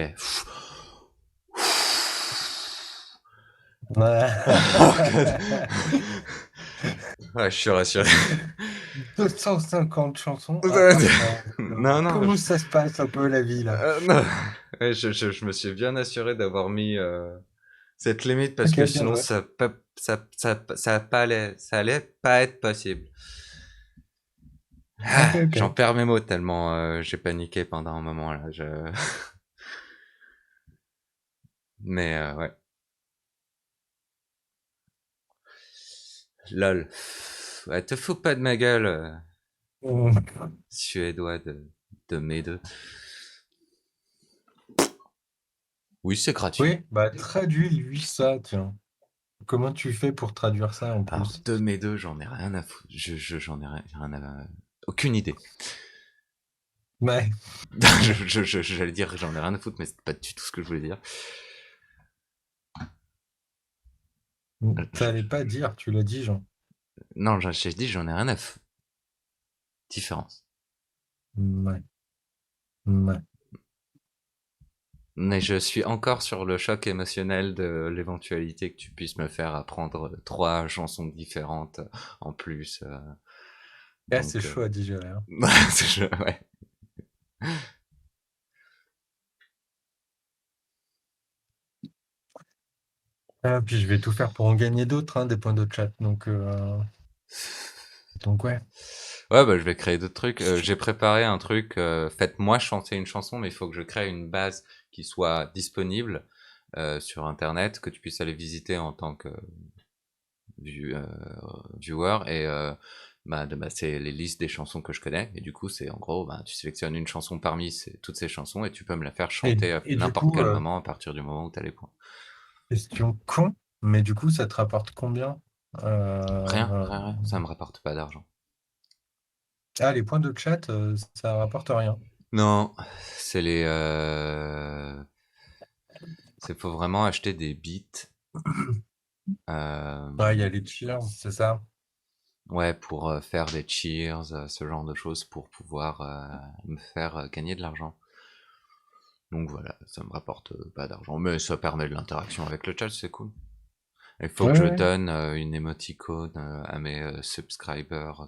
Ouais, je suis rassuré. 250 chansons. Ah, incroyable. Non, non, Comment ça se passe un peu la vie, là? non. Ouais, je me suis bien assuré d'avoir mis cette limite parce Ok, que bien sinon joué. ça allait pas être possible. Ok, J'en ok. perds mes mots tellement j'ai paniqué pendant un moment là. Mais ouais. Lol. Ouais, te fous pas de ma gueule, suédois de mes deux. Oui, c'est gratuit. Oui, bah traduis-lui ça, tiens. Comment tu fais pour traduire ça en Alors, plus? de mes deux, j'en ai rien à foutre. J'en ai rien à. Aucune idée. Ouais. J'allais dire j'en ai rien à foutre, mais c'est pas du tout ce que je voulais dire. T'allais pas dire, tu l'as dit, Jean. Non, j'ai dit j'en ai rien à foutre. Différence. Ouais. Ouais. Mais je suis encore sur le choc émotionnel de l'éventualité que tu puisses me faire apprendre 3 chansons différentes en plus. Ah, c'est Donc, chaud à digérer, hein. ouais. Puis je vais tout faire pour en gagner d'autres, hein, des points de chat. Donc ouais. Ouais, bah, je vais créer d'autres trucs. J'ai préparé un truc. Faites-moi chanter une chanson, mais il faut que je crée une base qui soit disponible sur Internet, que tu puisses aller visiter en tant que euh, viewer. Et c'est les listes des chansons que je connais. Et du coup, c'est en gros, bah, tu sélectionnes une chanson parmi toutes ces chansons et tu peux me la faire Et, chanter à et du n'importe coup, quel moment à partir du moment où tu as les points. question con, mais du coup, ça te rapporte combien? Rien, Euh, rien, rien. Ça me rapporte pas d'argent. Ah, les points de chat, ça rapporte rien. Non, c'est c'est faut vraiment acheter des beats. Ouais, il y a les cheers, c'est ça. Ouais, pour faire des cheers, ce genre de choses, pour pouvoir me faire gagner de l'argent. Donc voilà, ça me rapporte pas d'argent, mais ça permet de l'interaction avec le chat, c'est cool. Il faut Ouais, que je ouais. donne une émoticône à mes subscribers,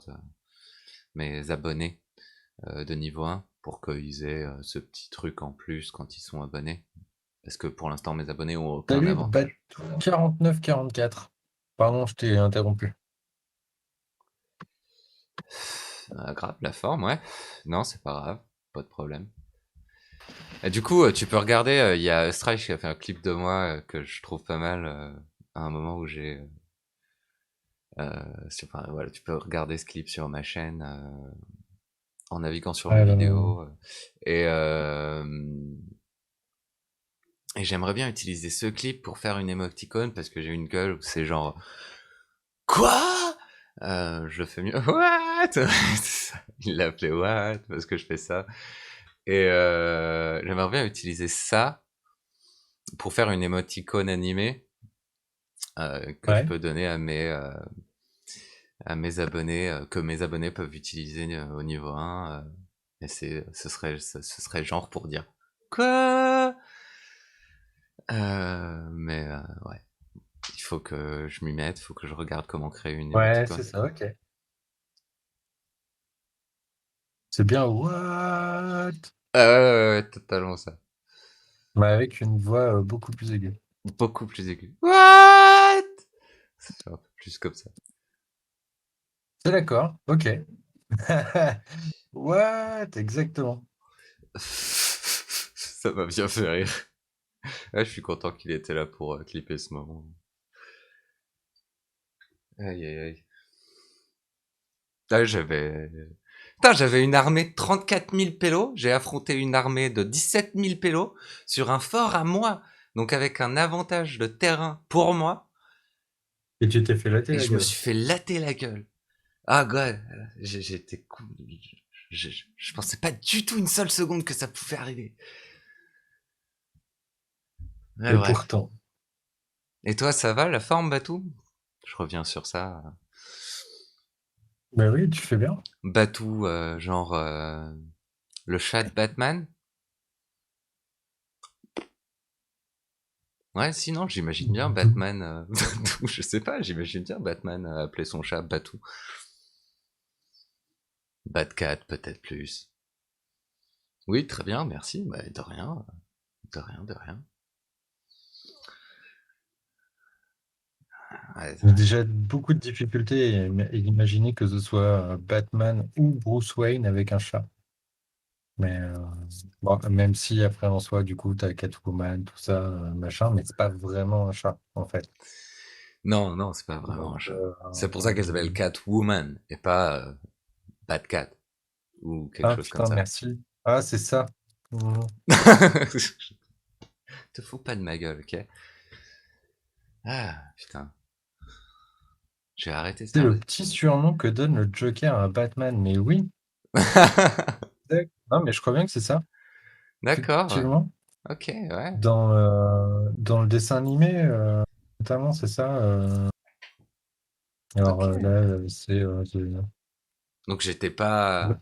mes abonnés de niveau 1, pour qu'ils aient ce petit truc en plus quand ils sont abonnés. Parce que pour l'instant, mes abonnés ont aucun Salut, avantage. 49-44. Pardon, je t'ai interrompu. Grave, la forme, ouais. Non, c'est pas grave, pas de problème. Et du coup, tu peux regarder, il y a Strike qui a fait un clip de moi que je trouve pas mal à un moment où j'ai. Enfin, voilà, tu peux regarder ce clip sur ma chaîne en naviguant sur mes Alors, vidéos. Et, euh, et j'aimerais bien utiliser ce clip pour faire une émoticône parce que j'ai une gueule où c'est genre quoi. Je fais mieux. What? Il l'a appelé What parce que je fais ça. Et j'aimerais bien utiliser ça pour faire une émoticône animée que je ouais. peux donner à mes abonnés, que mes abonnés peuvent utiliser au niveau 1. Et ce serait genre pour dire quoi. Ouais, il faut que je m'y mette, il faut que je regarde comment créer une Ouais, c'est émoticône. ça, ok. C'est bien, what? Ah ouais, totalement ça. Mais avec une voix beaucoup plus aiguë. Beaucoup plus aigu. What? C'est un peu plus comme ça. C'est d'accord, ok. What? Exactement. Ça m'a bien fait rire. Ouais, je suis content qu'il était là pour clipper ce moment. Aïe aïe aïe. Ah, j'avais une armée de 34 000 pélos. J'ai affronté une armée de 17 000 pélos sur un fort à moi. Donc avec un avantage de terrain pour moi. Et tu t'es fait latter Et la je me gueule. suis fait latter la gueule. Ah, god. J'étais cool. Je pensais pas du tout une seule seconde que ça pouvait arriver. Ouais, Et bref. pourtant. Et toi, ça va, la forme, Batou? Je reviens sur ça. Ben oui, tu fais bien. Batou, genre le chat de Batman? Ouais, sinon, j'imagine bien Batman. Batou, je sais pas, j'imagine bien Batman appeler son chat Batou. Batcat, peut-être plus. Oui, très bien, merci. Bah, de rien, de rien, de rien. Ouais, J'ai déjà beaucoup de difficultés à imaginer que ce soit Batman ou Bruce Wayne avec un chat. Mais bon, même si après en soi, du coup, t'as Catwoman, tout ça, machin, mais c'est pas vraiment un chat, en fait. non, non, c'est pas vraiment un Donc, chat. C'est pour ça qu'elle s'appelle Catwoman et pas Batcat ou quelque ah chose comme putain, ça. merci. Ah, c'est ça. Mhm. Te fous pas de ma gueule, ok? Ah, putain. J'ai arrêté C'est Star. le petit surnom que donne le Joker à Batman, mais oui. Non, mais je crois bien que c'est ça, D'accord. effectivement. Ok, ouais. Dans le dessin animé, notamment, c'est ça. Alors Ok. là, c'est Donc j'étais pas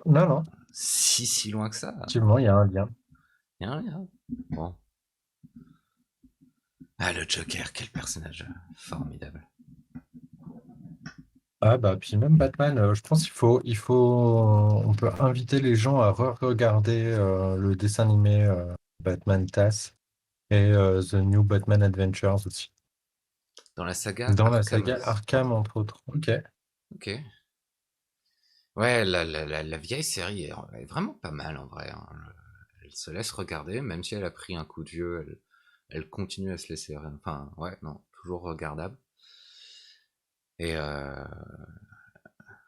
non, non, si loin que ça. effectivement, il y a un lien. Y a un lien. Bon. Ah, le Joker, quel personnage formidable. Ah bah puis même Batman, je pense on peut inviter les gens à re-regarder le dessin animé Batman TAS et The New Batman Adventures aussi. Dans la saga Dans la Arkham. saga Arkham, entre autres. Ok. Ok. Ouais, la vieille série est vraiment pas mal en vrai, hein. Elle se laisse regarder, même si elle a pris un coup de vieux, elle continue à se laisser. Enfin, ouais, non, toujours regardable. Et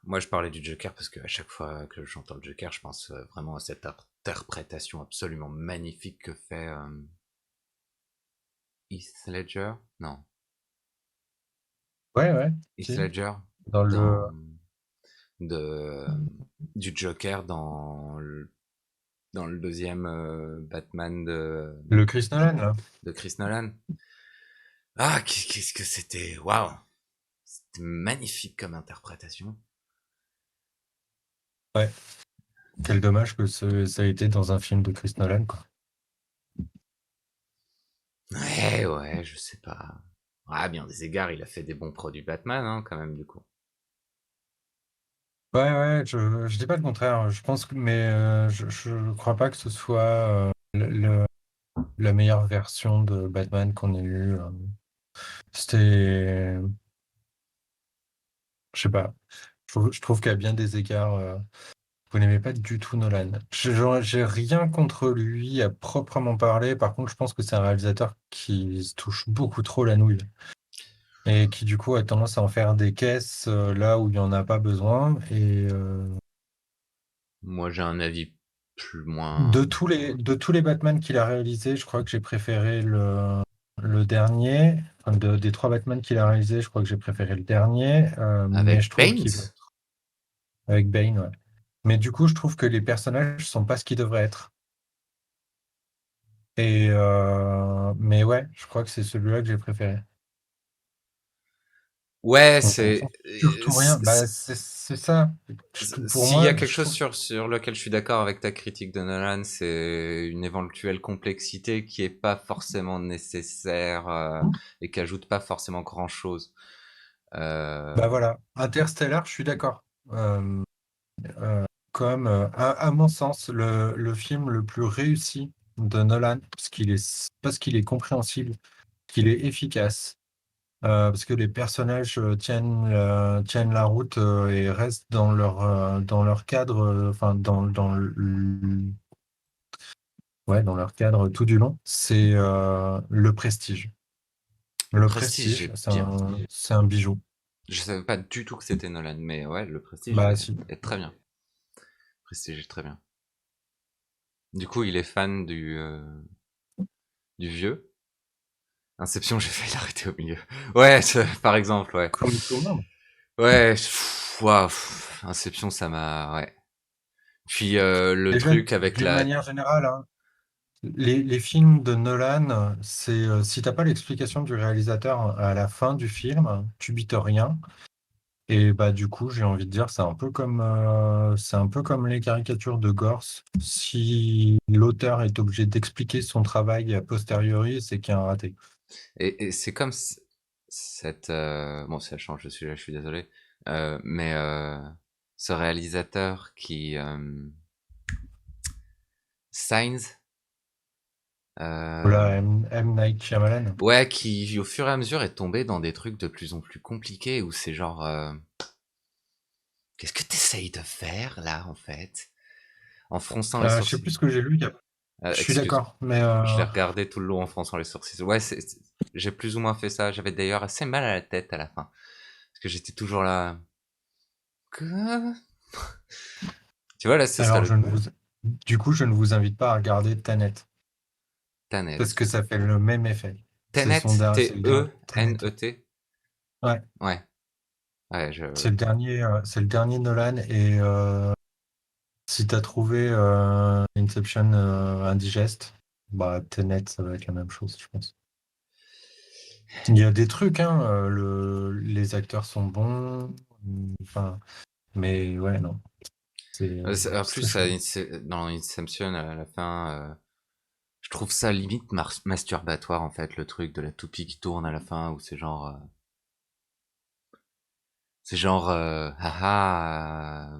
moi, je parlais du Joker parce qu'à chaque fois que j'entends le Joker, je pense vraiment à cette interprétation absolument magnifique que fait Heath Ledger. Non, Ouais, ouais. Heath Si. Ledger Dans le, dans de du Joker dans le deuxième Batman le Chris Nolan, là. de Chris Nolan. Ah, qu'est-ce que c'était, waouh, c'était magnifique comme interprétation. Ouais. Quel dommage que ça a été dans un film de Chris Nolan, quoi. Ouais, je sais pas. Ah, bien des égards, il a fait des bons produits Batman, hein, quand même, du coup. Ouais, ouais, je dis pas le contraire. Je pense que, mais je crois pas que ce soit la meilleure version de Batman qu'on ait eue. C'était, je sais pas. Je trouve qu'à bien des égards, vous n'aimez pas du tout Nolan. J'ai rien contre lui à proprement parler. Par contre, je pense que c'est un réalisateur qui se touche beaucoup trop la nouille et qui du coup a tendance à en faire des caisses là où il n'y en a pas besoin. Et Moi, j'ai un avis plus moins. de tous les Batman qu'il a réalisés, je crois que j'ai préféré le dernier. Enfin, des trois Batman qu'il a réalisés, je crois que j'ai préféré le dernier. Mais je Avec trouve qu'il Baines. avec Bane, ouais. Mais du coup, je trouve que les personnages sont pas ce qu'ils devraient être. Et mais ouais, je crois que c'est celui-là que j'ai préféré. Ouais, Donc on change surtout rien. Bah c'est ça. Pour s'il y a moi, quelque je chose trouve. sur lequel je suis d'accord avec ta critique de Nolan, c'est une éventuelle complexité qui est pas forcément nécessaire et qui ajoute pas forcément grand-chose. Bah voilà, Interstellar, je suis d'accord. Euh, Comme à mon sens, le film le plus réussi de Nolan, parce qu'il est compréhensible, qu'il est efficace, parce que les personnages tiennent la route et restent dans leur cadre, enfin ouais, dans leur cadre tout du long, c'est Le Prestige. Le Le Prestige, Prestige, j'ai c'est bien un, entendu. c'est un bijou. Je savais pas du tout que c'était Nolan, mais ouais, le Prestige Bah si. est très bien. Prestige est très bien. Du coup, il est fan du vieux. Inception, j'ai failli l'arrêter au milieu. Ouais, par exemple, ouais. Comme tout le monde. Ouais, waouh, Inception, ça m'a, ouais. Puis le Déjà, truc avec d'une la, manière générale, hein, les films de Nolan, c'est si t'as pas l'explication du réalisateur à la fin du film, tu bites rien. Et bah du coup, j'ai envie de dire, c'est un peu comme les caricatures de Gors. Si l'auteur est obligé d'expliquer son travail a posteriori, c'est qu'il y a un raté. et c'est comme cette, bon, ça change de sujet, je suis désolé, mais ce réalisateur qui, Signs, Voilà, euh, M. Night Shyamalan. ouais, qui au fur et à mesure est tombé dans des trucs de plus en plus compliqués où c'est genre, qu'est-ce que t'essayes de faire là en fait? En fronçant les Je sais sourcils. plus ce que j'ai lu. Je suis Excuse, d'accord, mais je l'ai regardé tout le long en fronçant les sourcils. Ouais, j'ai plus ou moins fait ça. J'avais d'ailleurs assez mal à la tête à la fin. Parce que j'étais toujours là. Quoi. Tu vois, là, ce serait alors le du coup, je ne vous invite pas à regarder Tenet parce Tenet. que ça fait le même effet. Tenet, C'est le dernier Tenet. T-E-N-E-T. Ouais, Ouais. Ouais, c'est le dernier Nolan et si t'as trouvé Inception indigeste, bah Tenet, ça va être la même chose, je pense. Il y a des trucs, hein, les acteurs sont bons, enfin, mais ouais, non, En c'est plus, très chaud. dans Inception, à la fin, je trouve ça limite masturbatoire, en fait, le truc de la toupie qui tourne à la fin, où c'est genre,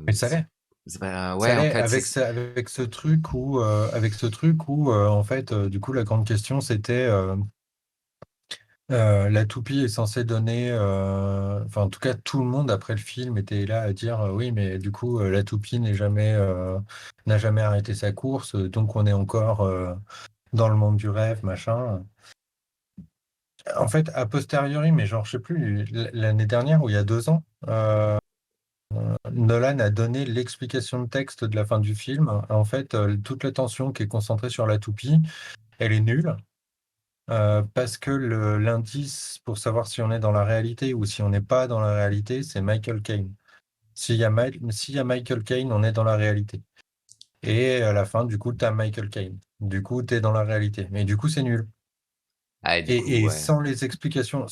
Mais ça l'est. Ça ouais, en l'est fait, avec ce truc où en fait, du coup, la grande question, c'était la toupie est censée donner, enfin, en tout cas, tout le monde après le film était là à dire oui, mais du coup, la toupie n'a jamais arrêté sa course, donc on est encore dans le monde du rêve, machin. En fait, a posteriori, mais genre, je sais plus, l'année dernière ou il y a 2 ans, Nolan a donné l'explication de texte de la fin du film. En fait, toute l'attention qui est concentrée sur la toupie, elle est nulle. Parce que l'indice pour savoir si on est dans la réalité ou si on n'est pas dans la réalité, c'est Michael Caine. S'il y a Michael Caine, on est dans la réalité. Et à la fin, du coup, tu as Michael Caine. Du coup, tu es dans la réalité. Mais du coup, c'est nul. ah, du coup, Et ouais. sans les explications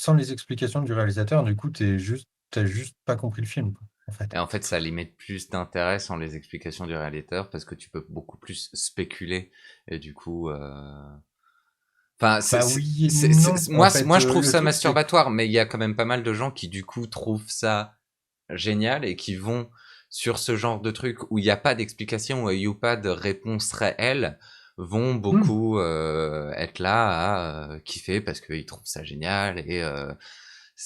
du réalisateur, du coup, t'as juste pas compris le film, quoi, en fait. Et en fait, ça limite plus d'intérêt sans les explications du réalisateur parce que tu peux beaucoup plus spéculer et du coup, enfin, Bah oui et non. En fait, je trouve le ça truc, c'est que masturbatoire, mais il y a quand même pas mal de gens qui du coup trouvent ça génial et qui vont sur ce genre de truc où il n'y a pas d'explication, où il n'y a pas de réponse réelle, vont Hmm. beaucoup être là à kiffer parce qu'ils trouvent ça génial et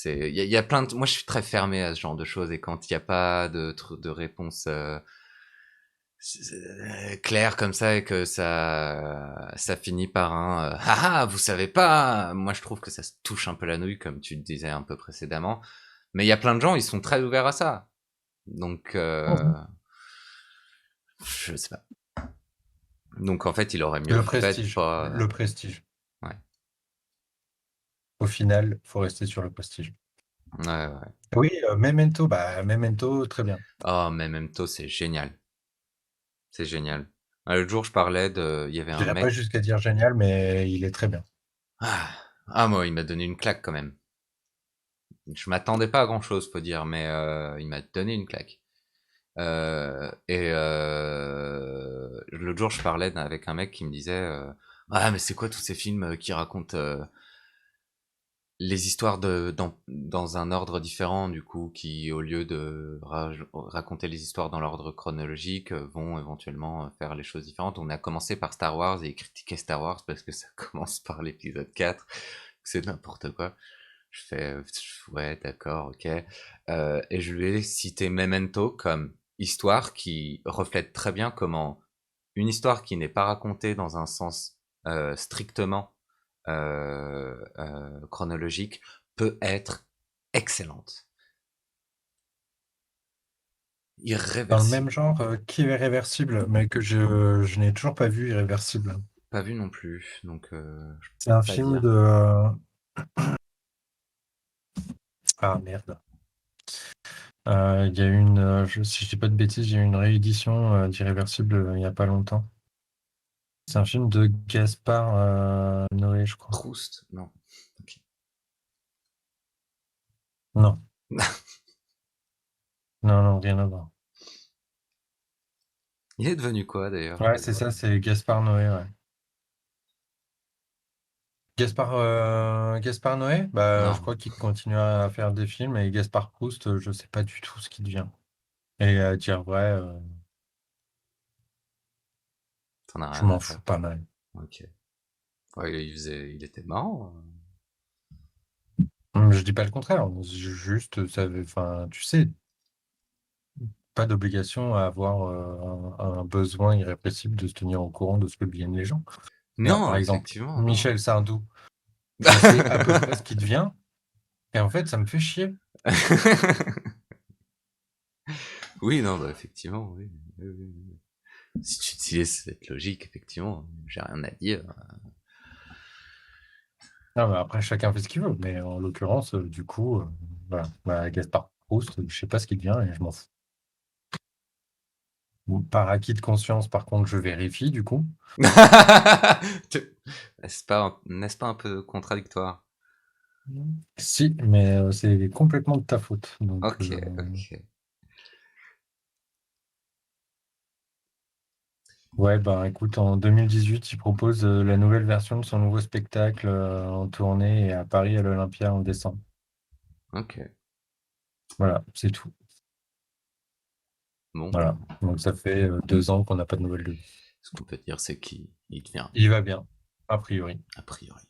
il y a plein de moi je suis très fermé à ce genre de choses et quand il n'y a pas de réponse claire comme ça et que ça finit par un ah ah, vous savez pas, moi je trouve que ça se touche un peu la nouille comme tu le disais un peu précédemment, mais il y a plein de gens, ils sont très ouverts à ça, donc je sais pas. Donc en fait, il aurait mieux Le fait prestige. pas. Le prestige. Ouais, Au final, faut rester sur le prestige. ouais, ouais. Oui, Memento, très bien. Oh, mais Memento, c'est génial. C'est génial. L'autre jour, je parlais de. Il y avait un J'irai pas mec. jusqu'à dire génial, mais il est très bien. Ah, ah, moi, il m'a donné une claque quand même. Je m'attendais pas à grand chose, faut dire, mais il m'a donné une claque. L'autre jour, je parlais avec un mec qui me disait ah, mais c'est quoi tous ces films qui racontent les histoires dans un ordre différent, du coup, qui, au lieu de raconter les histoires dans l'ordre chronologique, vont éventuellement faire les choses différentes. On a commencé par Star Wars et critiqué Star Wars parce que ça commence par l'épisode 4, c'est n'importe quoi. Je fais, ouais, d'accord, ok. Et je lui ai cité Memento comme histoire qui reflète très bien comment une histoire qui n'est pas racontée dans un sens strictement chronologique peut être excellente, Dans le même irréversible. genre qui est Irréversible, mais que je n'ai toujours pas vu Irréversible. Pas vu non plus, donc je C'est peux un pas film dire. de. Ah merde. Il y a une, si je dis pas de bêtises, il y a eu une réédition d'Irréversible il y a pas longtemps. C'est un film de Gaspard Noé, je crois. Proust, non. Ok. Non, non, non, rien à voir. Il est devenu quoi d'ailleurs? Ouais, c'est ça, c'est Gaspard Noé, ouais. Gaspard Noé, bah, je Non, crois qu'il continue à faire des films et Gaspard Proust, je sais pas du tout ce qu'il devient. Et à dire vrai, t'en as je rien à m'en faire. fous pas mal. Ok. Ouais, il était marrant. Je dis pas le contraire, juste, ça, enfin, tu sais, pas d'obligation à avoir un besoin irrépressible de se tenir au courant de ce que deviennent les gens. Regarde, Non, par exemple, effectivement, non. Michel Sardou, je sais à peu près ce qu'il devient, et en fait, ça me fait chier. Oui, non, bah effectivement, oui. Oui, oui, oui. Si tu utilises cette logique, effectivement, j'ai rien à dire. Ah, bah, après, chacun fait ce qu'il veut, mais en l'occurrence, du coup, voilà, bah, Gaspard Proust, je sais pas ce qu'il devient et je m'en fous. Ou par acquis de conscience, par contre, je vérifie, du coup. N'est-ce pas un peu contradictoire? Si, mais c'est complètement de ta faute. Donc, Ok, ok. ouais, bah écoute, en 2018, il propose la nouvelle version de son nouveau spectacle en tournée et à Paris à l'Olympia en décembre. Ok. Voilà, c'est tout. Bon, bah, Voilà. Donc ça fait 2 ans qu'on n'a pas de nouvelles de lui. ce qu'on peut dire, c'est qu'il devient Il va bien, a priori. a priori.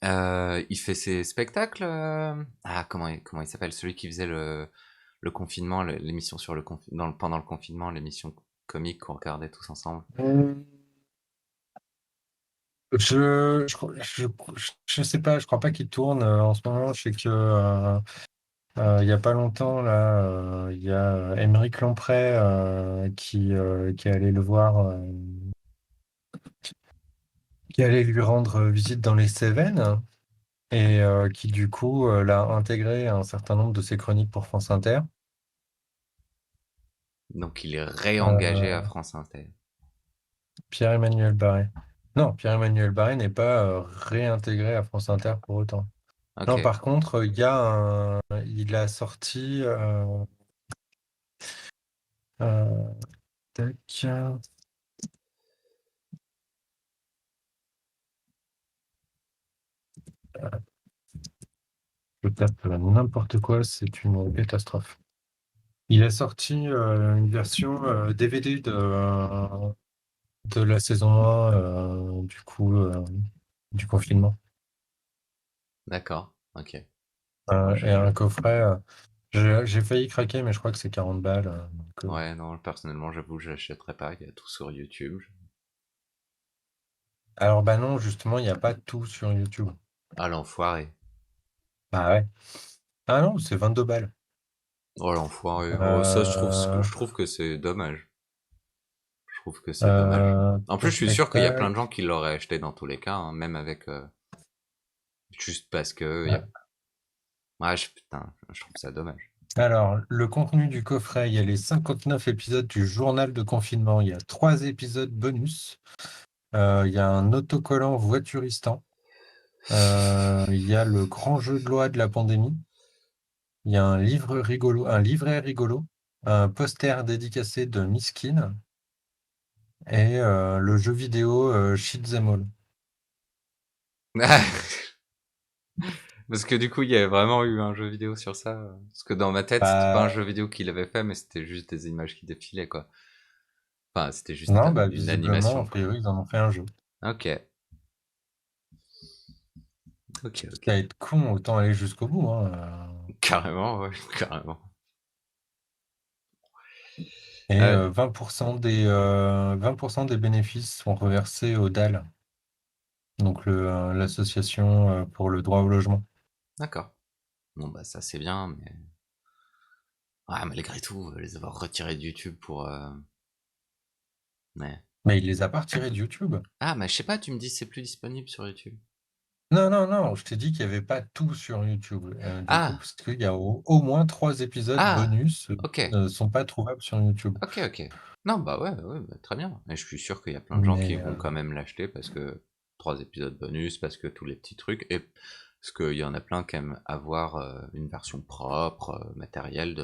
Il fait ses spectacles. Ah, comment il s'appelle? Celui qui faisait le confinement, l'émission sur pendant le confinement, l'émission comique qu'on regardait tous ensemble. Je sais pas, je crois pas qu'il tourne en ce moment. Je sais que il y a pas longtemps là, il y a Émeric Lomprey qui est allé le voir, qui allait lui rendre visite dans les Cévennes et qui du coup l'a intégré à un certain nombre de ses chroniques pour France Inter. Donc il est réengagé à Euh, France Inter. Pierre-Emmanuel Barré. Non, Pierre-Emmanuel Barré n'est pas réintégré à France Inter pour autant. Ok. Non, par contre, il a sorti euh, tac, je tape n'importe quoi, c'est une catastrophe. Il a sorti une version DVD de la saison 1 du coup du confinement. D'accord. Ok. Moi, Et un coffret. J'ai failli craquer, mais je crois que c'est 40 balles. Ouais, non, personnellement, j'avoue, je l'achèterais pas. Il y a tout sur YouTube. Alors, bah non, justement, il n'y a pas tout sur YouTube. Ah, l'enfoiré. Bah ouais. Ah non, c'est 22 balles. Oh, l'enfoiré. Oh, ça, Euh, je trouve que c'est dommage. Je trouve que c'est dommage. euh, En plus, je tac, suis tac, sûr qu'il y a plein de gens tac. qui l'auraient acheté dans tous les cas, hein, même avec juste parce que Euh, ouais, putain, je trouve ça dommage. Alors, le contenu du coffret, il y a les 59 épisodes du journal de confinement. Il y a 3 épisodes bonus. Il y a un autocollant voituristan. Il y a le grand jeu de loi de la pandémie. Il y a un livre rigolo, un livret rigolo, un poster dédicacé de Miskin et le jeu vidéo Shit 'em All. Parce que du coup, il y a vraiment eu un jeu vidéo sur ça. Parce que dans ma tête, c'était pas un jeu Bah, vidéo qu'il avait fait, mais c'était juste des images qui défilaient, quoi. Enfin, c'était juste non, bah une visiblement, a animation, quoi. priori, ils en ont fait un jeu. Ok. Ok, ok. Quitte à être con, autant aller jusqu'au bout, hein. Carrément, ouais, carrément. Et Euh, 20% des bénéfices sont reversés au DAL, donc l'association pour le droit au logement. d'accord. Bon, bah, ça, c'est bien, mais ouais, malgré tout, les avoir retirés de YouTube pour, ouais. Mais il les a pas retirés de YouTube. Ah, mais je sais pas, tu me dis c'est plus disponible sur YouTube. Non, non, non, je t'ai dit qu'il n'y avait pas tout sur YouTube. Du coup, Ah, parce qu'il y a au moins 3 épisodes ah, bonus ok, ne sont pas trouvables sur YouTube. ok, ok. Non, bah ouais, ouais, bah, très bien. Et je suis sûr qu'il y a plein de gens qui Mais vont quand même l'acheter parce que 3 épisodes bonus, parce que tous les petits trucs, et parce qu'il y en a plein qui aiment avoir une version propre, matérielle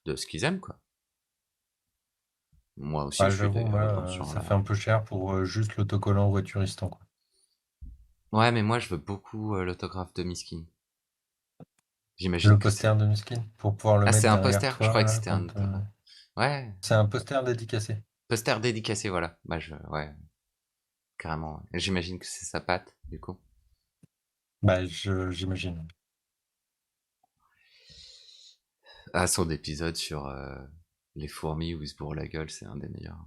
de ce qu'ils aiment, quoi. Moi aussi, bah, je suis j'avoue, d'ailleurs moi, sur ça la... fait un peu cher pour juste l'autocollant voituristan, quoi. Ouais, mais moi, je veux beaucoup l'autographe de Miskin. Le J'imagine que poster c'est... de Miskin, pour pouvoir le Ah, c'est mettre un derrière poster? Je toi, croyais que là, c'était un quand, autographe. Ouais, c'est un poster dédicacé. poster dédicacé, voilà. Bah, ouais, carrément. Ouais. J'imagine que c'est sa patte, du coup. Bah, j'imagine. Ah, son épisode sur les fourmis où il se bourre la gueule, c'est un des meilleurs.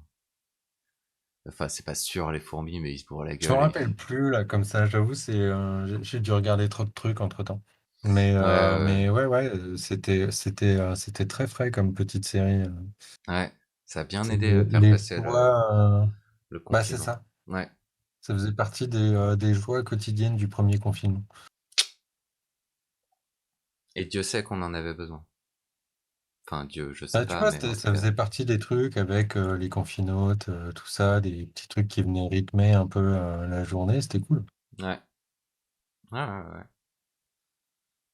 Enfin, c'est pas sur les fourmis, mais il se bourre la Je me gueule et... rappelle plus, là, comme ça, j'avoue, j'ai dû regarder trop de trucs entre-temps. Ouais, ouais, Mais ouais, ouais, c'était très frais comme petite série. ouais. Ça a bien C'est aidé à faire les passer joies, le bah, c'est confinement. ça. Ouais. Ça faisait partie des joies quotidiennes du premier confinement. Et Dieu sait qu'on en avait besoin. Enfin, Dieu, je sais Bah, tu pas, vois, mais en tout ça cas... faisait partie des trucs avec les confinotes, tout ça, des petits trucs qui venaient rythmer un peu la journée, c'était cool. Ouais. Ouais, ouais, ouais.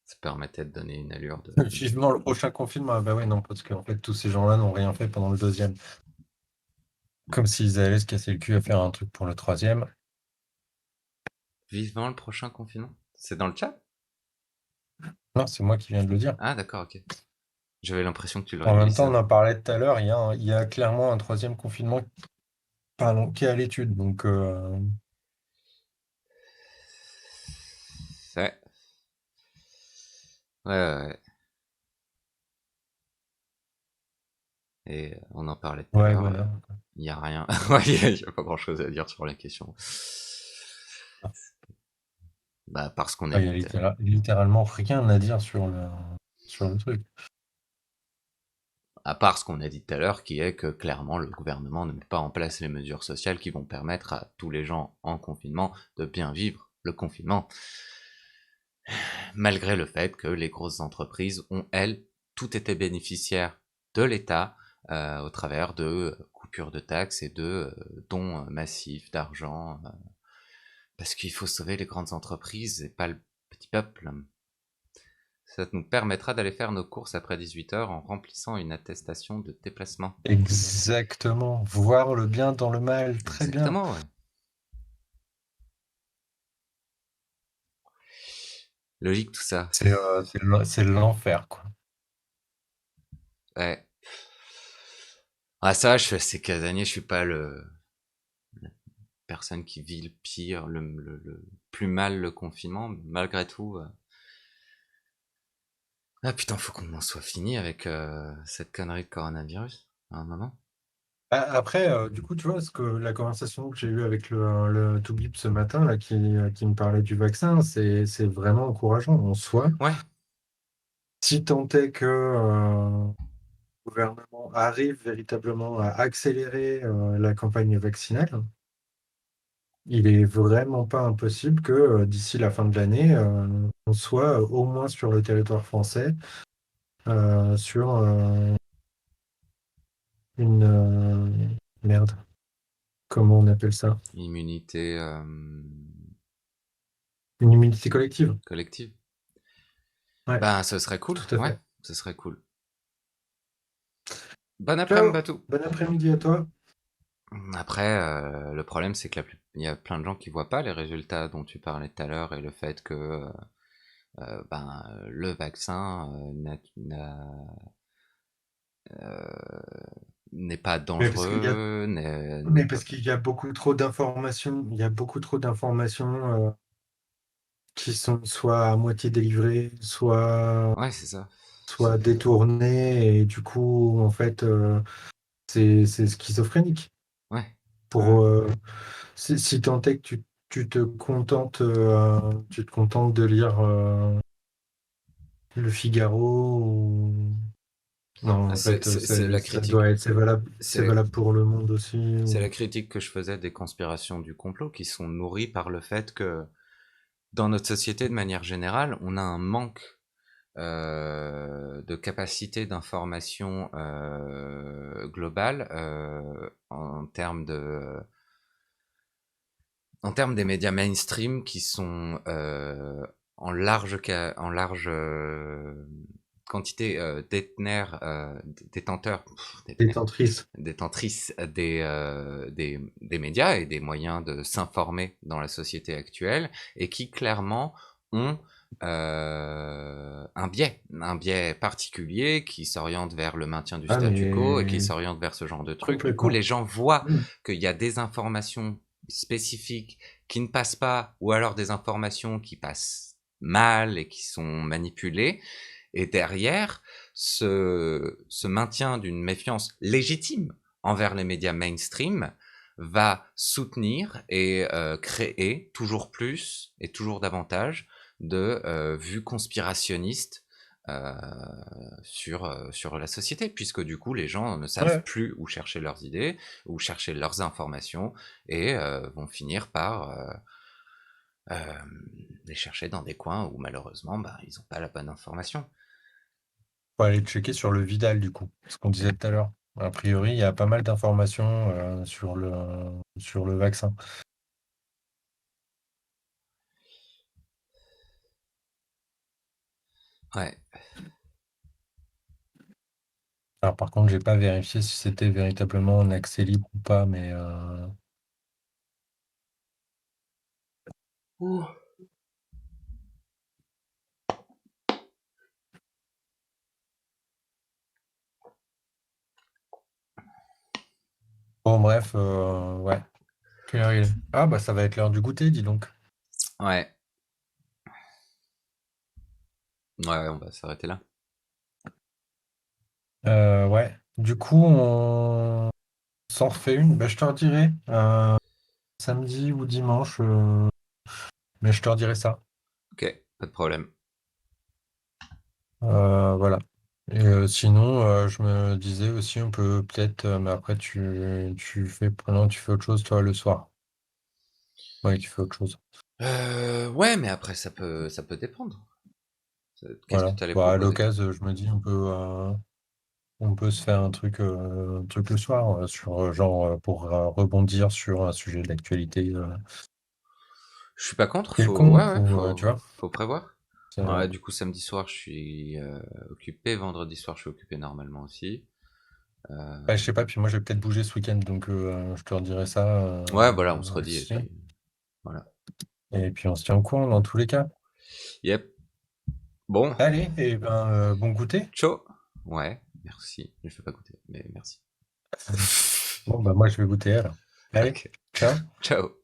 Ça permettait de donner une allure de. Vivement le prochain confinement. Ah bah ouais, non, parce qu'en fait, tous ces gens-là n'ont rien fait pendant le deuxième. Comme s'ils allaient se casser le cul à faire un truc pour le troisième. Vivement le prochain confinement. C'est dans le chat? Non, c'est moi qui viens de le dire. Ah, d'accord, ok. J'avais l'impression que tu En l'aurais même temps, on glissé. en parlait tout à l'heure, il y a clairement un troisième confinement pardon, qui est à l'étude. Donc, Ouais. Ouais, ouais, ouais. Et on en parlait tout à ouais, l'heure. voilà. Il n'y a rien. Ouais, il n'y a pas grand-chose à dire sur la question. Bah, parce qu'on a Il y a dit. littéralement rien à dire sur le truc. À part ce qu'on a dit tout à l'heure, qui est que clairement le gouvernement ne met pas en place les mesures sociales qui vont permettre à tous les gens en confinement de bien vivre le confinement. Malgré le fait que les grosses entreprises ont, elles, tout été bénéficiaires de l'État au travers de coupures de taxes et de dons massifs d'argent. Parce qu'il faut sauver les grandes entreprises et pas le petit peuple. Ça nous permettra d'aller faire nos courses après 18h en remplissant une attestation de déplacement. Exactement. Voir le bien dans le mal, très bien. Exactement, ouais. Logique tout ça. C'est l'enfer, quoi. Ouais. Ah ça, je suis assez casanier, je suis pas la personne qui vit le pire, le plus mal le confinement, mais malgré tout. Ah putain, faut qu'on en soit fini avec cette connerie de coronavirus à un moment. Après, du coup, tu vois, la conversation que j'ai eue avec le Toubib ce matin, là, qui me parlait du vaccin, c'est vraiment encourageant en soi. Ouais, Si tant est que le gouvernement arrive véritablement à accélérer la campagne vaccinale, il est vraiment pas impossible que d'ici la fin de l'année, on soit au moins sur le territoire français sur une merde, comment on appelle ça? immunité Une immunité collective. collective. Ouais, Ben, ce serait cool, tout à ouais, fait. ce serait cool. Bon après-midi, Ciao, Batou. bon après-midi à toi. Après, le problème, c'est que il y a plein de gens qui voient pas les résultats dont tu parlais tout à l'heure et le fait que ben, le vaccin n'est pas Mais parce qu'il y a, dangereux, n'est mais pas. parce qu'il y a beaucoup trop d'informations, il y a beaucoup trop d'informations qui sont soit à moitié délivrées, Ouais, c'est ça. soit détournées, et du coup, en fait, c'est schizophrénique. Ouais, ouais, Pour, si tant est que tu te contentes de lire Le Figaro non, ah, en fait, c'est la ça critique. doit être, C'est c'est la, valable pour Le Monde aussi. c'est la critique que je faisais des conspirations du complot qui sont nourries par le fait que dans notre société, de manière générale, on a un manque de capacité d'information globale en termes des médias mainstream qui sont en large quantité détenteurs, Détentrice. détentrices des médias et des moyens de s'informer dans la société actuelle et qui clairement ont un biais particulier qui s'oriente vers le maintien du Ah, statu quo et qui mais s'oriente vers ce genre de trucs. Du coup, complètement. les gens voient Mm. qu'il y a des informations spécifiques qui ne passent pas ou alors des informations qui passent mal et qui sont manipulées. Et derrière, ce maintien d'une méfiance légitime envers les médias mainstream va soutenir et créer toujours plus et toujours davantage de vues conspirationnistes sur la société, puisque du coup les gens ne savent Ouais. plus où chercher leurs idées, où chercher leurs informations, et vont finir par les chercher dans des coins où malheureusement bah, ils n'ont pas la bonne information. Faut aller checker sur le Vidal, du coup, ce qu'on disait tout à l'heure. A priori, il y a pas mal d'informations sur le vaccin. Ouais. Alors par contre, j'ai pas vérifié si c'était véritablement en accès libre ou pas, mais Ouh. bon bref, ouais. Quelle heure il est? Ah bah ça va être l'heure du goûter, dis donc. Ouais. Ouais, on va s'arrêter là. Ouais. Du coup, on s'en refait une. Bah, je te redirai samedi ou dimanche, mais je te redirai ça. Ok, pas de problème. Voilà. Et sinon, je me disais aussi, on peut peut-être, mais après tu fais, non, tu fais autre chose, toi, le soir. Ouais, tu fais autre chose. Ouais, mais après ça peut dépendre. Qu'est-ce que Voilà. tu allais Bah, à proposer? l'occasion, je me dis, on peut se faire un truc le soir, sur, genre, pour rebondir sur un sujet d'actualité Je suis pas contre, ouais, quelconque, ouais, ou, tu vois. faut prévoir. C'est- Ouais, du coup, samedi soir, je suis occupé. Vendredi soir, je suis occupé normalement aussi. Bah, je sais pas, puis moi, je vais peut-être bouger ce week-end, donc je te redirai ça Ouais, voilà, on se redit et aussi. puis voilà. Et puis, on se tient au courant dans tous les cas. Yep. Bon, Allez, et ben, bon goûter. ciao. Ouais, merci. Je vais pas goûter, mais merci. Bon, bah, moi, je vais goûter alors. Allez, Ok. ciao. Ciao.